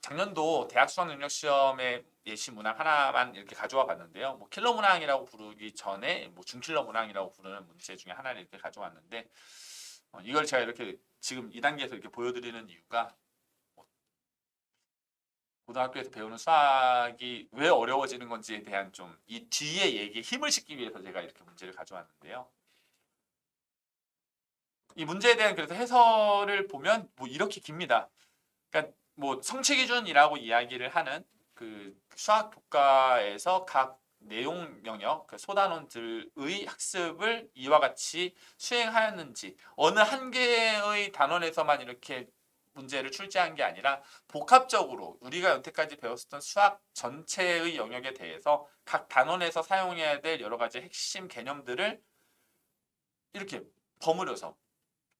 A: 작년도 대학 수학 능력 시험의 예시 문항 하나만 이렇게 가져와 봤는데요. 뭐 킬러 문항이라고 부르기 전에 뭐 중킬러 문항이라고 부르는 문제 중에 하나를 이렇게 가져왔는데 이걸 제가 이렇게 지금 2단계에서 이렇게 보여드리는 이유가 고등학교에서 배우는 수학이 왜 어려워지는 건지에 대한 좀 이 뒤에 얘기에 힘을 싣기 위해서 제가 이렇게 문제를 가져왔는데요. 이 문제에 대한 그래서 해설을 보면 뭐 이렇게 깁니다. 그러니까 뭐 성취 기준이라고 이야기를 하는 그 수학 교과에서 각 내용 영역 그 소단원들의 학습을 이와 같이 수행하였는지 어느 한 개의 단원에서만 이렇게 문제를 출제한 게 아니라 복합적으로 우리가 여태까지 배웠었던 수학 전체의 영역에 대해서 각 단원에서 사용해야 될 여러 가지 핵심 개념들을 이렇게 버무려서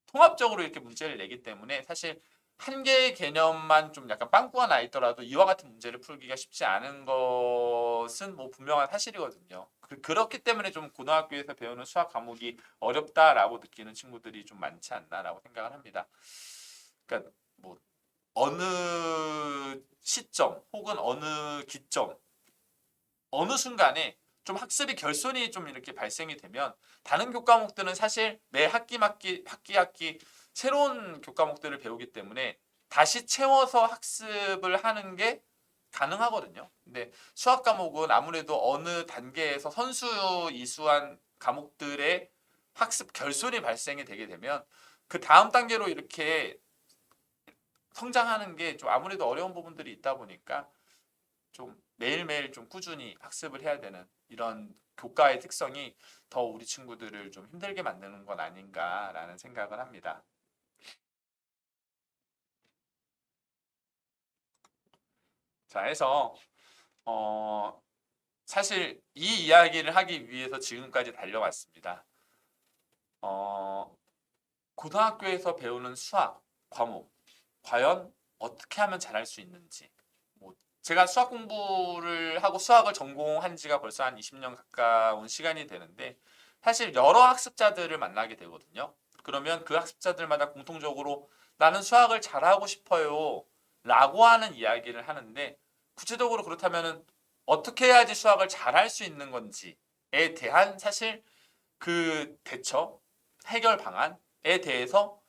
A: 통합적으로 이렇게 문제를 내기 때문에 사실 한 개의 개념만 좀 약간 빵꾸가 나 있더라도 이와 같은 문제를 풀기가 쉽지 않은 것은 뭐 분명한 사실이거든요. 그렇기 때문에 좀 고등학교에서 배우는 수학 과목이 어렵다라고 느끼는 친구들이 좀 많지 않나라고 생각을 합니다. 그러니까 뭐 어느 시점 혹은 어느 기점 어느 순간에 좀 학습이 결손이 좀 이렇게 발생이 되면 다른 교과목들은 사실 매 학기 새로운 교과목들을 배우기 때문에 다시 채워서 학습을 하는 게 가능하거든요. 근데 수학 과목은 아무래도 어느 단계에서 선수 이수한 과목들의 학습 결손이 발생이 되게 되면 그 다음 단계로 이렇게 성장하는 게 좀 아무래도 어려운 부분들이 있다 보니까 좀 매일매일 좀 꾸준히 학습을 해야 되는 이런 교과의 특성이 더 우리 친구들을 좀 힘들게 만드는 건 아닌가라는 생각을 합니다. 자, 해서 사실 이 이야기를 하기 위해서 지금까지 달려왔습니다. 고등학교에서 배우는 수학 과목 과연 어떻게 하면 잘할 수 있는지 뭐 제가 수학 공부를 하고 수학을 전공한 지가 벌써 한 20년 가까운 시간이 되는데 사실 여러 학습자들을 만나게 되거든요. 그러면 그 학습자들마다 공통적으로 나는 수학을 잘하고 싶어요 라고 하는 이야기를 하는데 구체적으로 그렇다면 어떻게 해야지 수학을 잘할 수 있는 건지에 대한 사실 그 대처, 해결 방안에 대해서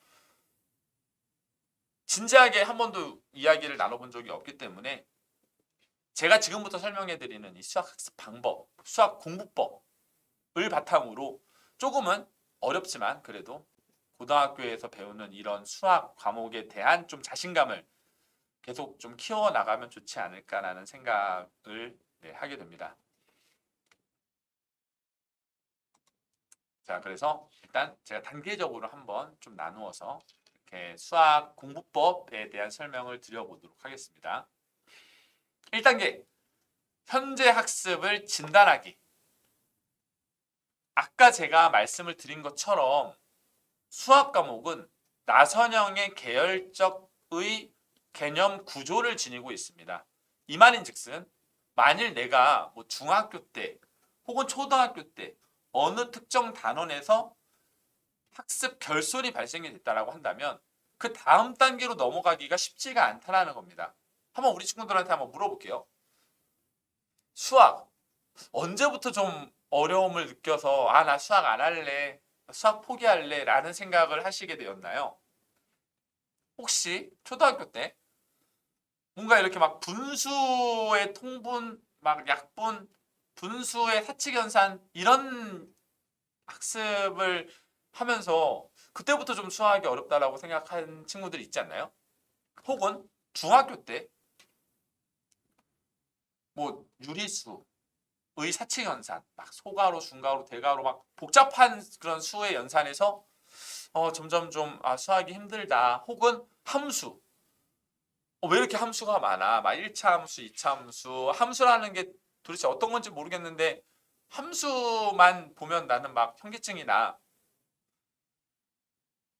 A: 진지하게 한 번도 이야기를 나눠본 적이 없기 때문에 제가 지금부터 설명해드리는 이 수학 학습 방법, 수학 공부법을 바탕으로 조금은 어렵지만 그래도 고등학교에서 배우는 이런 수학 과목에 대한 좀 자신감을 계속 좀 키워나가면 좋지 않을까라는 생각을 하게 됩니다. 자, 그래서 일단 제가 단계적으로 한번 좀 나누어서 이렇게 수학 공부법에 대한 설명을 드려보도록 하겠습니다. 1단계, 현재 학습을 진단하기. 아까 제가 말씀을 드린 것처럼 수학 과목은 나선형의 계열적의 개념 구조를 지니고 있습니다. 이 말인즉슨 만일 내가 뭐 중학교 때 혹은 초등학교 때 어느 특정 단원에서 학습 결손이 발생이 됐다라고 한다면 그 다음 단계로 넘어가기가 쉽지가 않다라는 겁니다. 한번 우리 친구들한테 한번 물어볼게요. 수학 언제부터 좀 어려움을 느껴서 나 수학 안 할래, 수학 포기할래 라는 생각을 하시게 되었나요? 혹시 초등학교 때 뭔가 이렇게 막 분수의 통분, 막 약분, 분수의 사칙연산 이런 학습을 하면서 그때부터 좀 수학이 어렵다라고 생각한 친구들이 있지 않나요? 혹은 중학교 때 뭐 유리수, 의 사칙 연산, 막 소가로, 중가로, 대가로 막 복잡한 그런 수의 연산에서 점점 좀 수학이 힘들다. 혹은 함수. 왜 이렇게 함수가 많아? 막 1차 함수, 2차 함수. 함수라는 게 도대체 어떤 건지 모르겠는데 함수만 보면 나는 막 현기증이 나.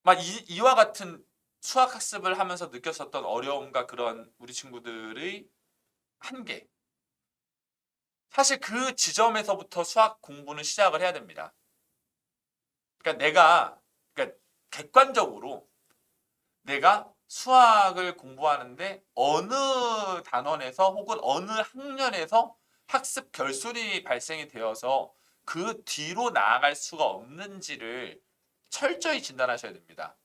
A: 막 이와 같은 수학 학습을 하면서 느꼈었던 어려움과 그런 우리 친구들의 한계. 사실 그 지점에서부터 수학 공부는 시작을 해야 됩니다. 그러니까 객관적으로 내가 수학을 공부하는데 어느 단원에서 혹은 어느 학년에서 학습 결손이 발생이 되어서 그 뒤로 나아갈 수가 없는지를 철저히 진단하셔야 됩니다.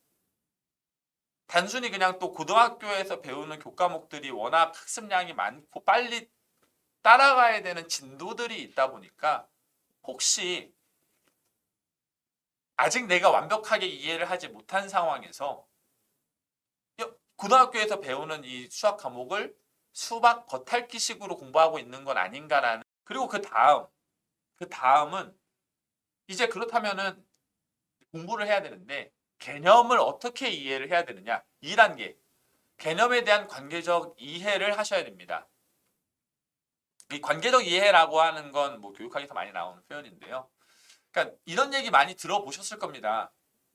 A: 단순히 그냥 또 고등학교에서 배우는 교과목들이 워낙 학습량이 많고 빨리 따라가야 되는 진도들이 있다 보니까 혹시 아직 내가 완벽하게 이해를 하지 못한 상황에서 고등학교에서 배우는 이 수학 과목을 수박 겉핥기식으로 공부하고 있는 건 아닌가라는. 그리고 그 다음은 이제 그렇다면은 공부를 해야 되는데 개념을 어떻게 이해를 해야 되느냐. 2단계 개념에 대한 관계적 이해를 하셔야 됩니다. 이 관계적 이해라고 하는 건 뭐 교육학에서 많이 나오는 표현인데요. 그러니까 이런 얘기 많이 들어보셨을 겁니다.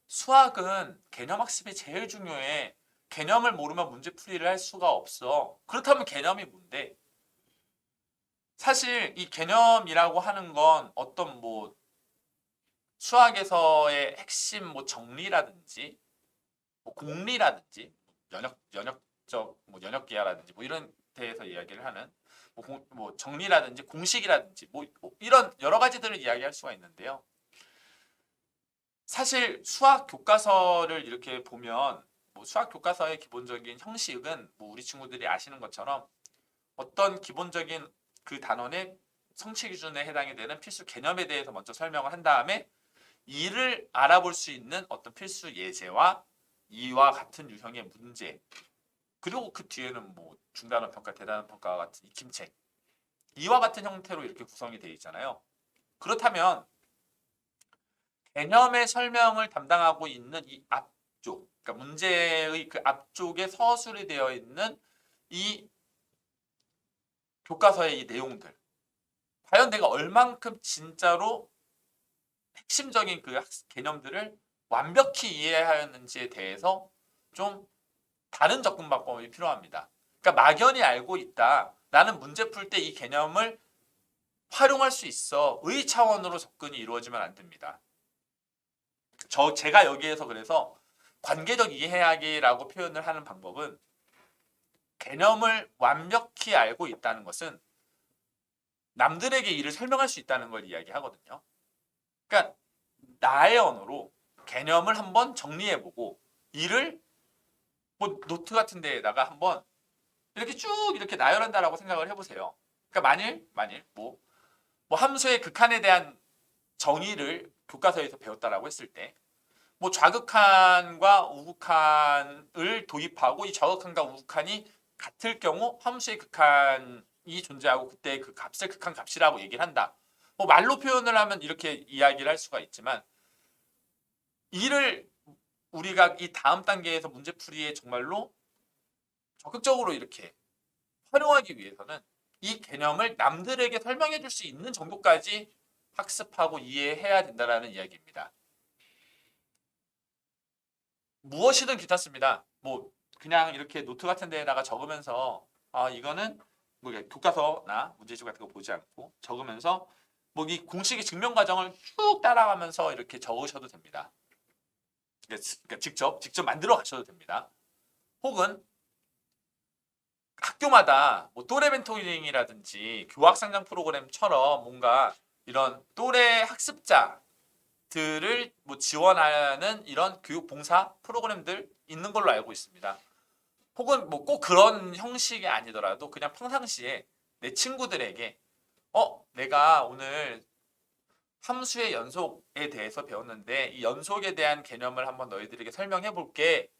A: 수학은 개념 학습이 제일 중요해. 개념을 모르면 문제풀이를 할 수가 없어. 그렇다면 개념이 뭔데? 사실 이 개념이라고 하는 건 어떤 뭐 수학에서의 핵심 뭐 정리라든지 뭐 공리라든지 연역적 뭐 연역기하라든지 뭐 이런 데에서 이야기를 하는 뭐 정리라든지 공식이라든지 뭐 이런 여러 가지들을 이야기할 수가 있는데요. 사실 수학 교과서를 이렇게 보면 뭐 수학 교과서의 기본적인 형식은 뭐 우리 친구들이 아시는 것처럼 어떤 기본적인 그 단원의 성취 기준에 해당이 되는 필수 개념에 대해서 먼저 설명을 한 다음에 이를 알아볼 수 있는 어떤 필수 예제와 이와 같은 유형의 문제, 그리고 그 뒤에는 뭐 중단원 평가, 대단원 평가와 같은 익힘책, 이와 같은 형태로 이렇게 구성이 되어 있잖아요. 그렇다면 개념의 설명을 담당하고 있는 이 앞쪽, 그러니까 문제의 그 앞쪽에 서술이 되어 있는 이 교과서의 이 내용들, 과연 내가 얼만큼 진짜로 핵심적인 그 개념들을 완벽히 이해하였는지에 대해서 좀 다른 접근 방법이 필요합니다. 그러니까 막연히 알고 있다. 나는 문제 풀 때 이 개념을 활용할 수 있어. 의 차원으로 접근이 이루어지면 안 됩니다. 제가 여기에서 그래서 관계적 이해하기라고 표현을 하는 방법은 개념을 완벽히 알고 있다는 것은 남들에게 이를 설명할 수 있다는 걸 이야기하거든요. 그러니까 나의 언어로 개념을 한번 정리해보고 이를 뭐 노트 같은 데에다가 한번 이렇게 쭉 이렇게 나열한다라고 생각을 해보세요. 그러니까 만일 뭐 함수의 극한에 대한 정의를 교과서에서 배웠다라고 했을 때 뭐 좌극한과 우극한을 도입하고 이 좌극한과 우극한이 같을 경우 함수의 극한이 존재하고 그때 그 값을 극한 값이라고 얘기를 한다. 뭐 말로 표현을 하면 이렇게 이야기를 할 수가 있지만 이를 우리가 이 다음 단계에서 문제풀이에 정말로 적극적으로 이렇게 활용하기 위해서는 이 개념을 남들에게 설명해 줄 수 있는 정도까지 학습하고 이해해야 된다는 이야기입니다. 무엇이든 괜찮습니다. 뭐 그냥 이렇게 노트 같은 데에다가 적으면서 이거는 뭐 교과서나 문제집 같은 거 보지 않고 적으면서 뭐 이 공식의 증명 과정을 쭉 따라가면서 이렇게 적으셔도 됩니다. 그러니까 직접 만들어 가셔도 됩니다. 혹은 학교마다 뭐 또래 멘토링이라든지 교학 상장 프로그램처럼 뭔가 이런 또래 학습자들을 뭐 지원하는 이런 교육 봉사 프로그램들 있는 걸로 알고 있습니다. 혹은 뭐 꼭 그런 형식이 아니더라도 그냥 평상시에 내 친구들에게 내가 오늘 함수의 연속에 대해서 배웠는데 이 연속에 대한 개념을 한번 너희들에게 설명해 볼게.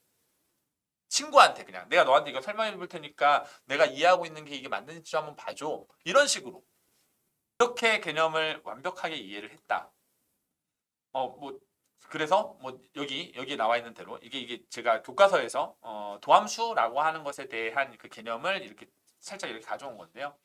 A: 친구한테 그냥 내가 너한테 이거 설명해 볼 테니까 내가 이해하고 있는 게 이게 맞는지 한번 봐줘. 이런 식으로 이렇게 개념을 완벽하게 이해를 했다. 뭐 그래서 뭐 여기 나와 있는 대로 이게 제가 교과서에서 도함수라고 하는 것에 대한 그 개념을 이렇게 살짝 이렇게 가져온 건데요.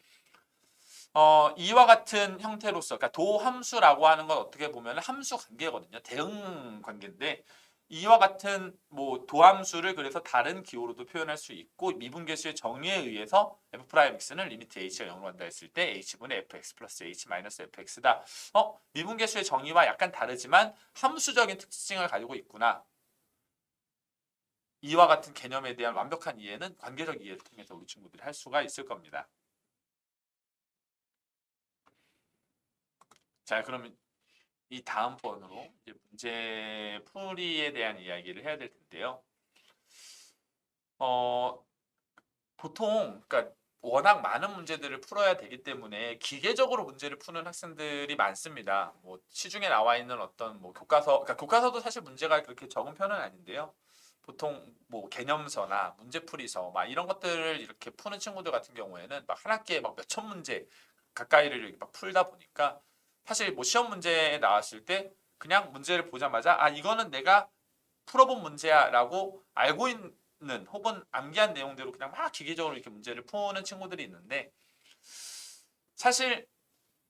A: 이와 같은 형태로서 그러니까 도함수라고 하는 건 어떻게 보면 함수 관계거든요. 대응 관계인데 이와 같은 뭐 도함수를 그래서 다른 기호로도 표현할 수 있고 미분계수의 정의에 의해서 f'x는 리미트 h가 0으로 간다 했을 때 h분의 fx 플러스 h 마이너스 fx다. 미분계수의 정의와 약간 다르지만 함수적인 특징을 가지고 있구나. 이와 같은 개념에 대한 완벽한 이해는 관계적 이해를 통해서 우리 친구들이 할 수가 있을 겁니다. 자, 그러면 이 다음 번으로 이제 문제 풀이에 대한 이야기를 해야 될 텐데요. 보통 그러니까 워낙 많은 문제들을 풀어야 되기 때문에 기계적으로 문제를 푸는 학생들이 많습니다. 뭐 시중에 나와 있는 어떤 뭐 교과서, 그러니까 교과서도 사실 문제가 그렇게 적은 편은 아닌데요. 보통 뭐 개념서나 문제풀이서 막 이런 것들을 이렇게 푸는 친구들 같은 경우에는 막 한 학기에 막 몇천 문제 가까이를 이렇게 막 풀다 보니까 사실 뭐 시험 문제에 나왔을 때 그냥 문제를 보자마자 아 이거는 내가 풀어본 문제야라고 알고 있는 혹은 암기한 내용대로 그냥 막 기계적으로 이렇게 문제를 푸는 친구들이 있는데 사실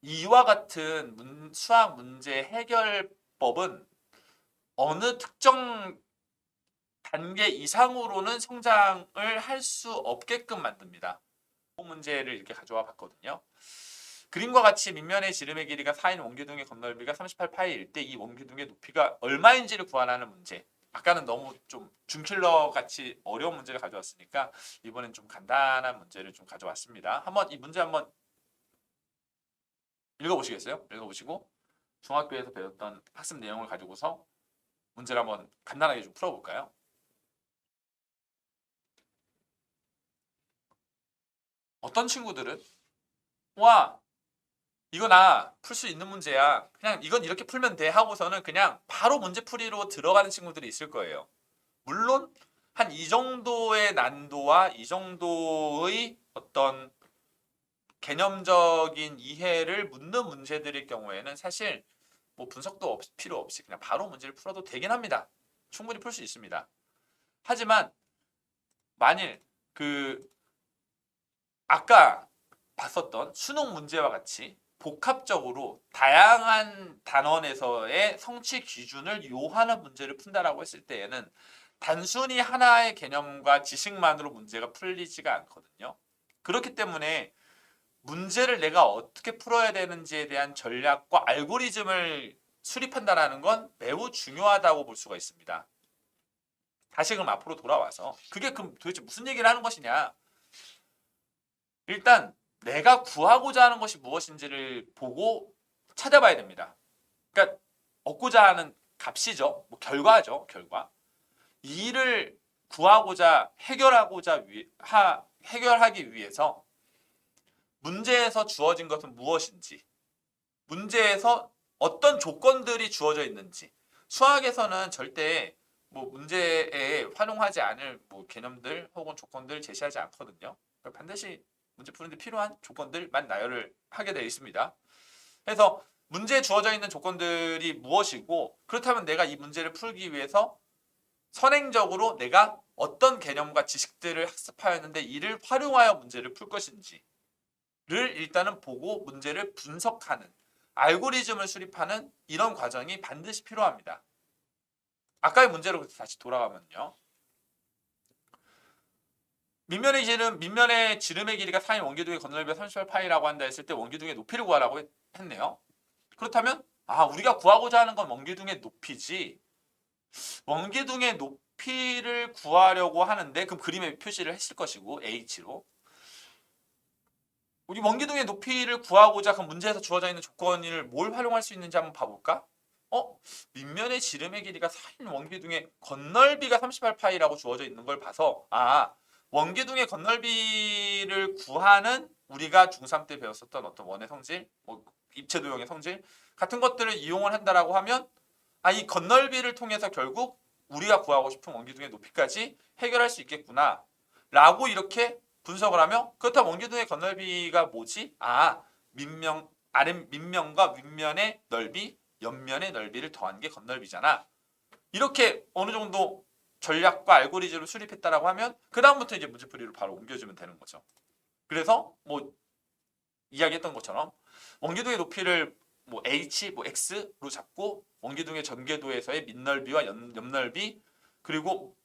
A: 이와 같은 수학 문제 해결법은 어느 특정 단계 이상으로는 성장을 할 수 없게끔 만듭니다. 문제를 이렇게 가져와 봤거든요. 그림과 같이 밑면의 지름의 길이가 4인 원기둥의 건널비가 38파이일 때 이 원기둥의 높이가 얼마인지를 구하라는 문제. 아까는 너무 좀 준킬러 같이 어려운 문제를 가져왔으니까 이번엔 좀 간단한 문제를 좀 가져왔습니다. 한번 이 문제 한번 읽어보시겠어요? 읽어보시고 중학교에서 배웠던 학습 내용을 가지고서 문제를 한번 간단하게 좀 풀어볼까요? 어떤 친구들은 와 이거 나 풀 수 있는 문제야. 그냥 이건 이렇게 풀면 돼 하고서는 그냥 바로 문제풀이로 들어가는 친구들이 있을 거예요. 물론 한 이 정도의 난도와 이 정도의 어떤 개념적인 이해를 묻는 문제들일 경우에는 사실 뭐 분석도 필요 없이 그냥 바로 문제를 풀어도 되긴 합니다. 충분히 풀 수 있습니다. 하지만 만일 그 아까 봤었던 수능 문제와 같이 복합적으로 다양한 단원에서의 성취 기준을 요하는 문제를 푼다라고 했을 때에는 단순히 하나의 개념과 지식만으로 문제가 풀리지가 않거든요. 그렇기 때문에 문제를 내가 어떻게 풀어야 되는지에 대한 전략과 알고리즘을 수립한다는 건 매우 중요하다고 볼 수가 있습니다. 다시 그럼 앞으로 돌아와서 그게 그럼 도대체 무슨 얘기를 하는 것이냐? 일단 내가 구하고자 하는 것이 무엇인지를 보고 찾아봐야 됩니다. 그러니까 얻고자 하는 값이죠. 뭐 결과죠. 결과. 이 일을 구하고자 해결하기 위해서 문제에서 주어진 것은 무엇인지, 문제에서 어떤 조건들이 주어져 있는지. 수학에서는 절대 뭐 문제에 활용하지 않을 뭐 개념들 혹은 조건들 제시하지 않거든요. 반드시 문제 푸는데 필요한 조건들만 나열을 하게 되어 있습니다. 그래서 문제에 주어져 있는 조건들이 무엇이고 그렇다면 내가 이 문제를 풀기 위해서 선행적으로 내가 어떤 개념과 지식들을 학습하였는데 이를 활용하여 문제를 풀 것인지를 일단은 보고 문제를 분석하는 알고리즘을 수립하는 이런 과정이 반드시 필요합니다. 아까의 문제로 다시 돌아가면요. 밑면의 지름의 길이가 4인 원기둥의 건널비가 38파이라고 한다 했을 때 원기둥의 높이를 구하라고 했네요. 그렇다면 우리가 구하고자 하는 건 원기둥의 높이지 원기둥의 높이를 구하려고 하는데 그럼 그림에 표시를 했을 것이고 H로 우리 원기둥의 높이를 구하고자 그 문제에서 주어져 있는 조건을 뭘 활용할 수 있는지 한번 봐볼까? 밑면의 지름의 길이가 4인 원기둥의 건널비가 38파이라고 주어져 있는 걸 봐서 원기둥의 건널비를 구하는 우리가 중3 때 배웠었던 어떤 원의 성질, 입체도형의 성질 같은 것들을 이용을 한다라고 하면 이 건널비를 통해서 결국 우리가 구하고 싶은 원기둥의 높이까지 해결할 수 있겠구나 라고 이렇게 분석을 하며 그렇다면 원기둥의 건널비가 뭐지? 밑면과 윗면의 넓이, 옆면의 넓이를 더한 게 건널비잖아. 이렇게 어느 정도 전략과 알고리즘을 수립했다라고 하면 그 다음부터 이제 문제풀이로 바로 옮겨주면 되는 거죠. 그래서 뭐 이야기했던 것처럼 원기둥의 높이를 뭐 h, 뭐 x로 잡고 원기둥의 전개도에서의 밑넓이와 옆넓이 그리고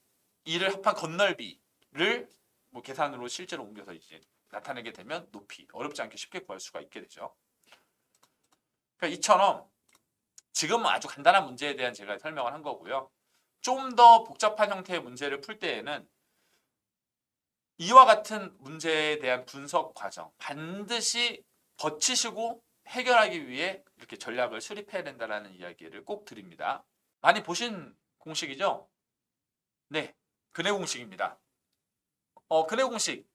A: 이를 합한 겉넓이를 뭐 계산으로 실제로 옮겨서 이제 나타내게 되면 높이 어렵지 않게 쉽게 구할 수가 있게 되죠. 그러니까 이처럼 지금은 아주 간단한 문제에 대한 제가 설명을 한 거고요. 좀 더 복잡한 형태의 문제를 풀 때에는 이와 같은 문제에 대한 분석 과정 반드시 거치시고 해결하기 위해 이렇게 전략을 수립해야 된다는 이야기를 꼭 드립니다. 많이 보신 공식이죠? 네, 근해 공식입니다. 근해 공식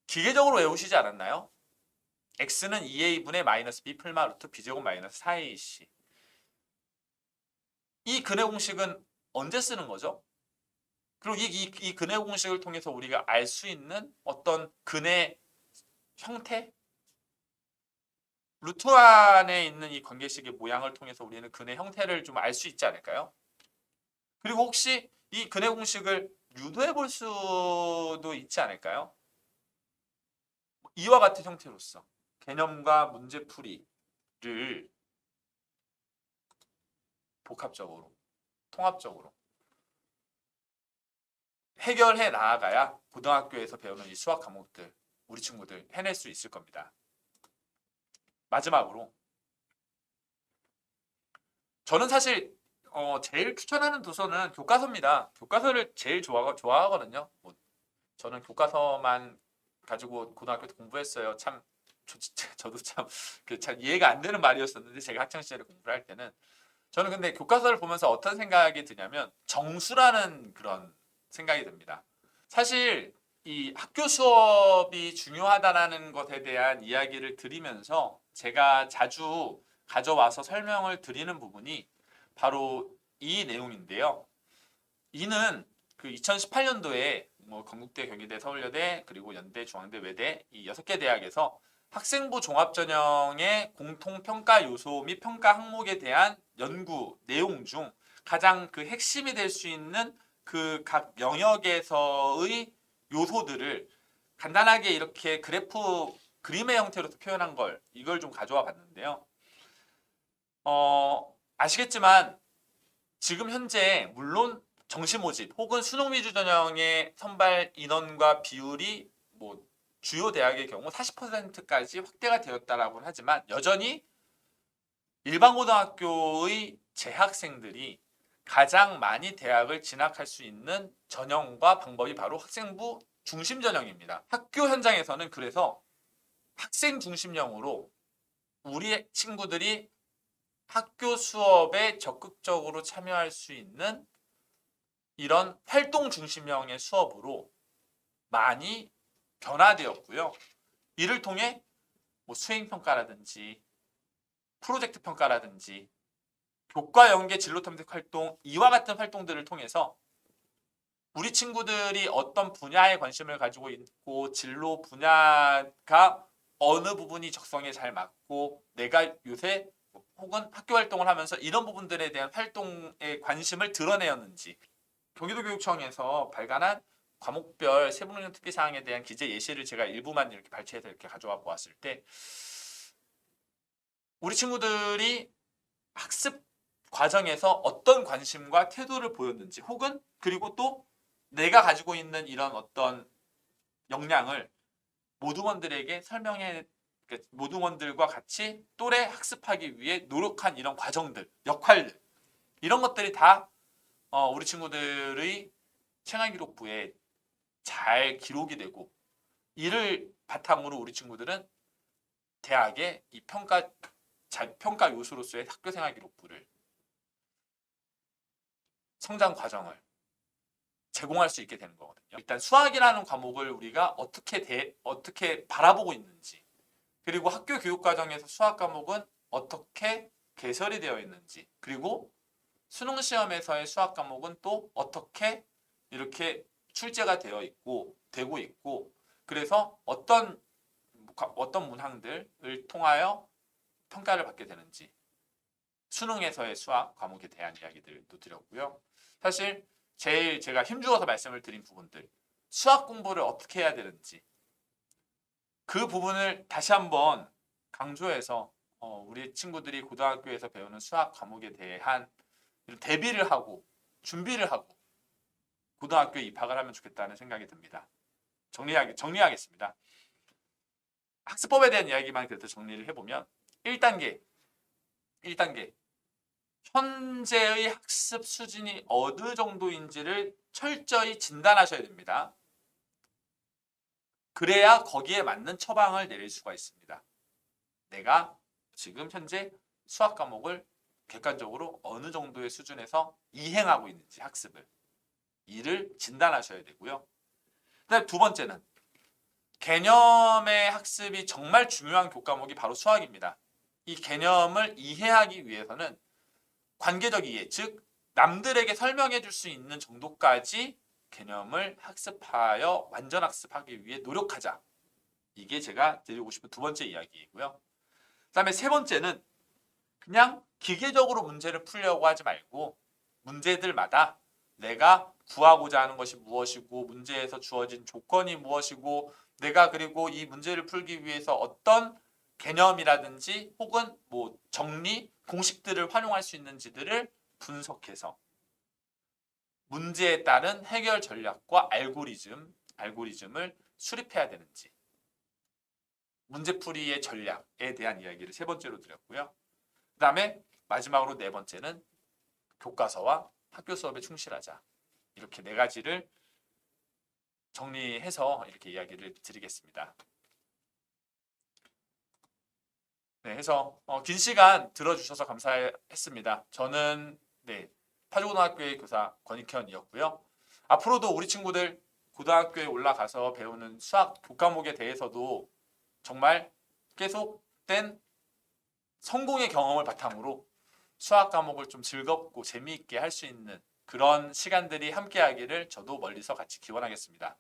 A: 기계적으로 외우시지 않았나요? x는 2a분의 마이너스 b 풀마 루트 b제곱 마이너스 4ac. 이 근해 공식은 언제 쓰는 거죠? 그리고 이 근해 공식을 통해서 우리가 알 수 있는 어떤 근해 형태? 루트 안에 있는 이 관계식의 모양을 통해서 우리는 근해 형태를 좀 알 수 있지 않을까요? 그리고 혹시 이 근해 공식을 유도해 볼 수도 있지 않을까요? 이와 같은 형태로서 개념과 문제풀이를 복합적으로, 통합적으로 해결해 나아가야 고등학교에서 배우는 이 수학 과목들, 우리 친구들 해낼 수 있을 겁니다. 마지막으로 저는 사실 제일 추천하는 도서는 교과서입니다. 교과서를 제일 좋아하거든요. 뭐 저는 교과서만 가지고 고등학교 때 공부했어요. 참 저도 참 이해가 안 되는 말이었었는데 제가 학창 시절에 공부를 할 때는 저는 근데 교과서를 보면서 어떤 생각이 드냐면 정수라는 그런 생각이 듭니다. 사실 이 학교 수업이 중요하다라는 것에 대한 이야기를 드리면서 제가 자주 가져와서 설명을 드리는 부분이 바로 이 내용인데요. 이는 그 2018년도에 뭐 건국대, 경희대, 서울여대, 그리고 연대, 중앙대, 외대 이 6개 대학에서 학생부 종합전형의 공통평가 요소 및 평가 항목에 대한 연구 내용 중 가장 그 핵심이 될 수 있는 그 각 영역에서의 요소들을 간단하게 이렇게 그래프 그림의 형태로 표현한 걸 이걸 좀 가져와 봤는데요. 아시겠지만 지금 현재 물론 정시 모집 혹은 수능 위주 전형의 선발 인원과 비율이 뭐 주요 대학의 경우 40%까지 확대가 되었다라고는 하지만 여전히 일반 고등학교의 재학생들이 가장 많이 대학을 진학할 수 있는 전형과 방법이 바로 학생부 중심 전형입니다. 학교 현장에서는 그래서 학생 중심형으로 우리 친구들이 학교 수업에 적극적으로 참여할 수 있는 이런 활동 중심형의 수업으로 많이 변화되었고요. 이를 통해 뭐 수행평가라든지 프로젝트 평가라든지 교과 연계 진로 탐색 활동 이와 같은 활동들을 통해서 우리 친구들이 어떤 분야에 관심을 가지고 있고 진로 분야가 어느 부분이 적성에 잘 맞고 내가 요새 혹은 학교 활동을 하면서 이런 부분들에 대한 활동에 관심을 드러내었는지 경기도교육청에서 발간한 과목별 세부능력 특기사항에 대한 기재 예시를 제가 일부만 이렇게 발췌해서 이렇게 가져와 보았을 때 우리 친구들이 학습 과정에서 어떤 관심과 태도를 보였는지 혹은 그리고 또 내가 가지고 있는 이런 어떤 역량을 모두원들에게 설명해 모두원들과 같이 또래 학습하기 위해 노력한 이런 과정들, 역할들 이런 것들이 다 우리 친구들의 생활기록부에 잘 기록이 되고 이를 바탕으로 우리 친구들은 대학의 이 평가 요소로서의 학교생활기록부를 성장 과정을 제공할 수 있게 되는 거거든요. 일단 수학이라는 과목을 우리가 어떻게 바라보고 있는지 그리고 학교 교육 과정에서 수학 과목은 어떻게 개설이 되어 있는지 그리고 수능 시험에서의 수학 과목은 또 어떻게 이렇게 출제가 되고 있고 그래서 어떤 문항들을 통하여 평가를 받게 되는지 수능에서의 수학 과목에 대한 이야기들도 드렸고요. 사실 제일 제가 힘주어서 말씀을 드린 부분들 수학 공부를 어떻게 해야 되는지 그 부분을 다시 한번 강조해서 우리 친구들이 고등학교에서 배우는 수학 과목에 대한 대비를 하고 준비를 하고 고등학교에 입학을 하면 좋겠다는 생각이 듭니다. 정리하겠습니다. 학습법에 대한 이야기만 그래도 정리를 해보면 1단계 현재의 학습 수준이 어느 정도인지를 철저히 진단하셔야 됩니다. 그래야 거기에 맞는 처방을 내릴 수가 있습니다. 내가 지금 현재 수학 과목을 객관적으로 어느 정도의 수준에서 이행하고 있는지 학습을 이를 진단하셔야 되고요. 그다음에 두 번째는 개념의 학습이 정말 중요한 교과목이 바로 수학입니다. 이 개념을 이해하기 위해서는 관계적 이해, 즉 남들에게 설명해 줄 수 있는 정도까지 개념을 학습하여 완전 학습하기 위해 노력하자. 이게 제가 드리고 싶은 두 번째 이야기이고요. 그다음에 세 번째는 그냥 기계적으로 문제를 풀려고 하지 말고 문제들마다 내가 구하고자 하는 것이 무엇이고 문제에서 주어진 조건이 무엇이고 내가 그리고 이 문제를 풀기 위해서 어떤 개념이라든지 혹은 뭐 정리, 공식들을 활용할 수 있는지들을 분석해서 문제에 따른 해결 전략과 알고리즘을 수립해야 되는지 문제풀이의 전략에 대한 이야기를 세 번째로 드렸고요. 그 다음에 마지막으로 네 번째는 교과서와 학교 수업에 충실하자. 이렇게 네 가지를 정리해서 이렇게 이야기를 드리겠습니다. 네, 해서 긴 시간 들어주셔서 감사했습니다. 저는 파주고등학교의 교사 권익현이었고요. 앞으로도 우리 친구들 고등학교에 올라가서 배우는 수학 교과목에 대해서도 정말 계속된 성공의 경험을 바탕으로 수학 과목을 좀 즐겁고 재미있게 할 수 있는 그런 시간들이 함께하기를 저도 멀리서 같이 기원하겠습니다.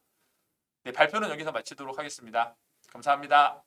A: 네, 발표는 여기서 마치도록 하겠습니다. 감사합니다.